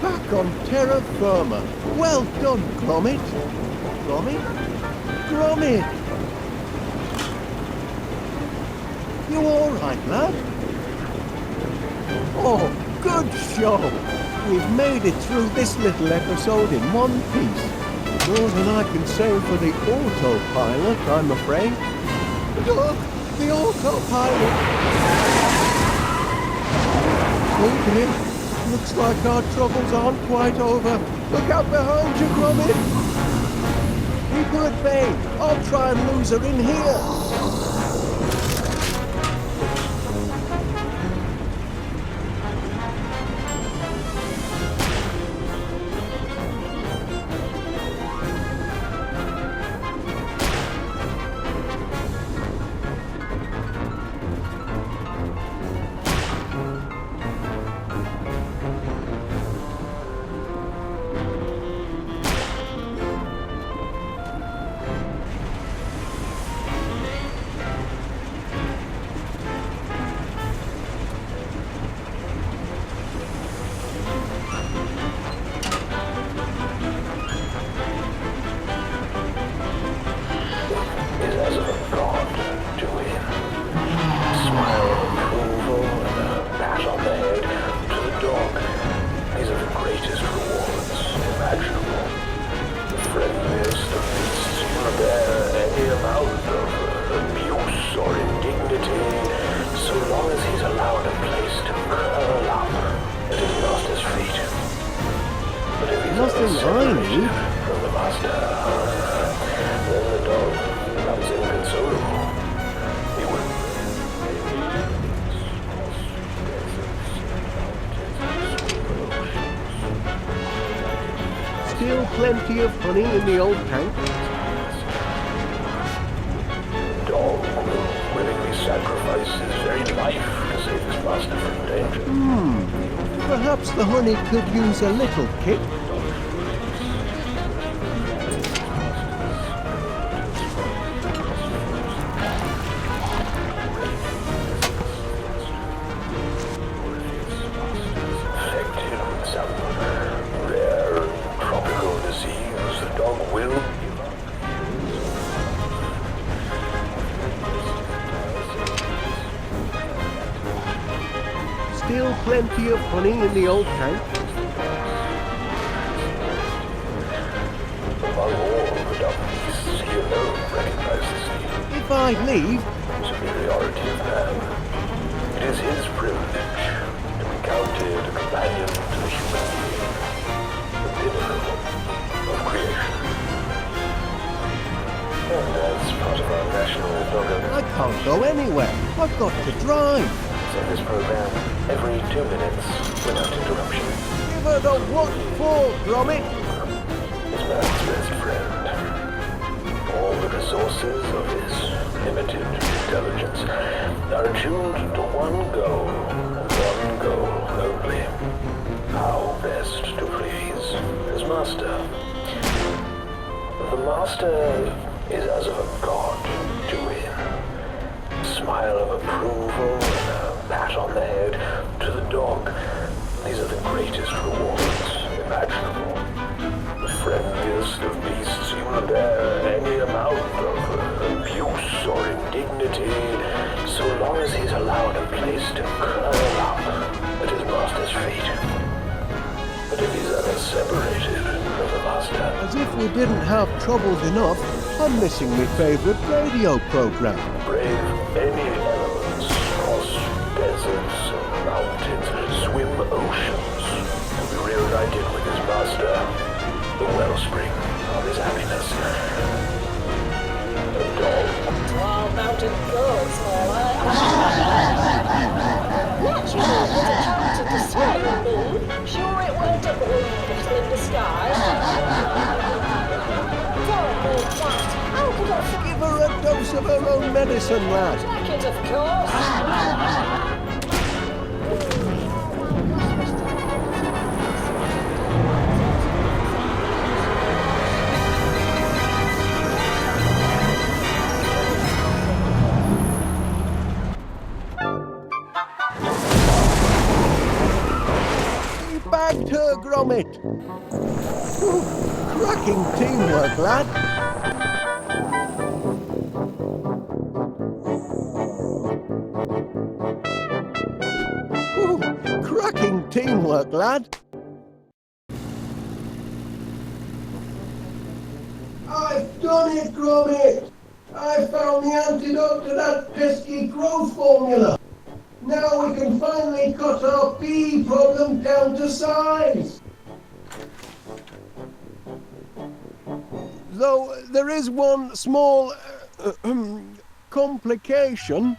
Back on terra firma. Well done, Gromit. Gromit? Gromit! You all right, lad? Oh, good show! We've made it through this little episode in one piece. More than I can say for the autopilot, I'm afraid. Look, the autopilot! Oh dear, looks like our troubles aren't quite over. Look out behind you, Gromit! Keep her at bay. I'll try and lose her in here. plenty of honey in the old tank? The dog will willingly sacrifice his very life to save his master from danger. Perhaps the honey could use a little kick. Infected with some rare tropical disease, the dog will give up. Still plenty of honey in the old tank? Among all the dumb beasts, he alone recognizes If I leave, the superiority of man. It is his privilege to be counted a companion to the human being, the pinnacle of creation. And as part of our national doggo I can't go anywhere. I've got to drive. so this program every 2 minutes without interruption. Give her the what for, Gromit? His man's best friend. All the resources of his limited intelligence are tuned to one goal, and one goal only. How best to please his master. The master is as of a god to him. A smile of approval and a pat on the head to the dog. These are the greatest rewards imaginable. The friendliest of beasts will bear any amount of abuse or indignity, so long as he's allowed a place to curl up at his master's feet. But if he's ever separated from the master, As if we didn't have troubles enough, I'm missing my favourite radio program. brave any elements, cross deserts and mountains, swim oceans, to be reunited with his master, the wellspring of his happiness. A dog. All mountain goats, all right. Naturally, there's a chance to dissuade me. Sure it went up in the sky. Don't be that. How could I Give her a dose of her own medicine, lad. forget it, of course? He bagged her, Gromit. Ooh, cracking teamwork, lad. Ooh, cracking teamwork, lad. I've done it, Gromit. I found the antidote to that pesky growth formula. Now we can finally cut our bee problem down to size. Though there is one small complication.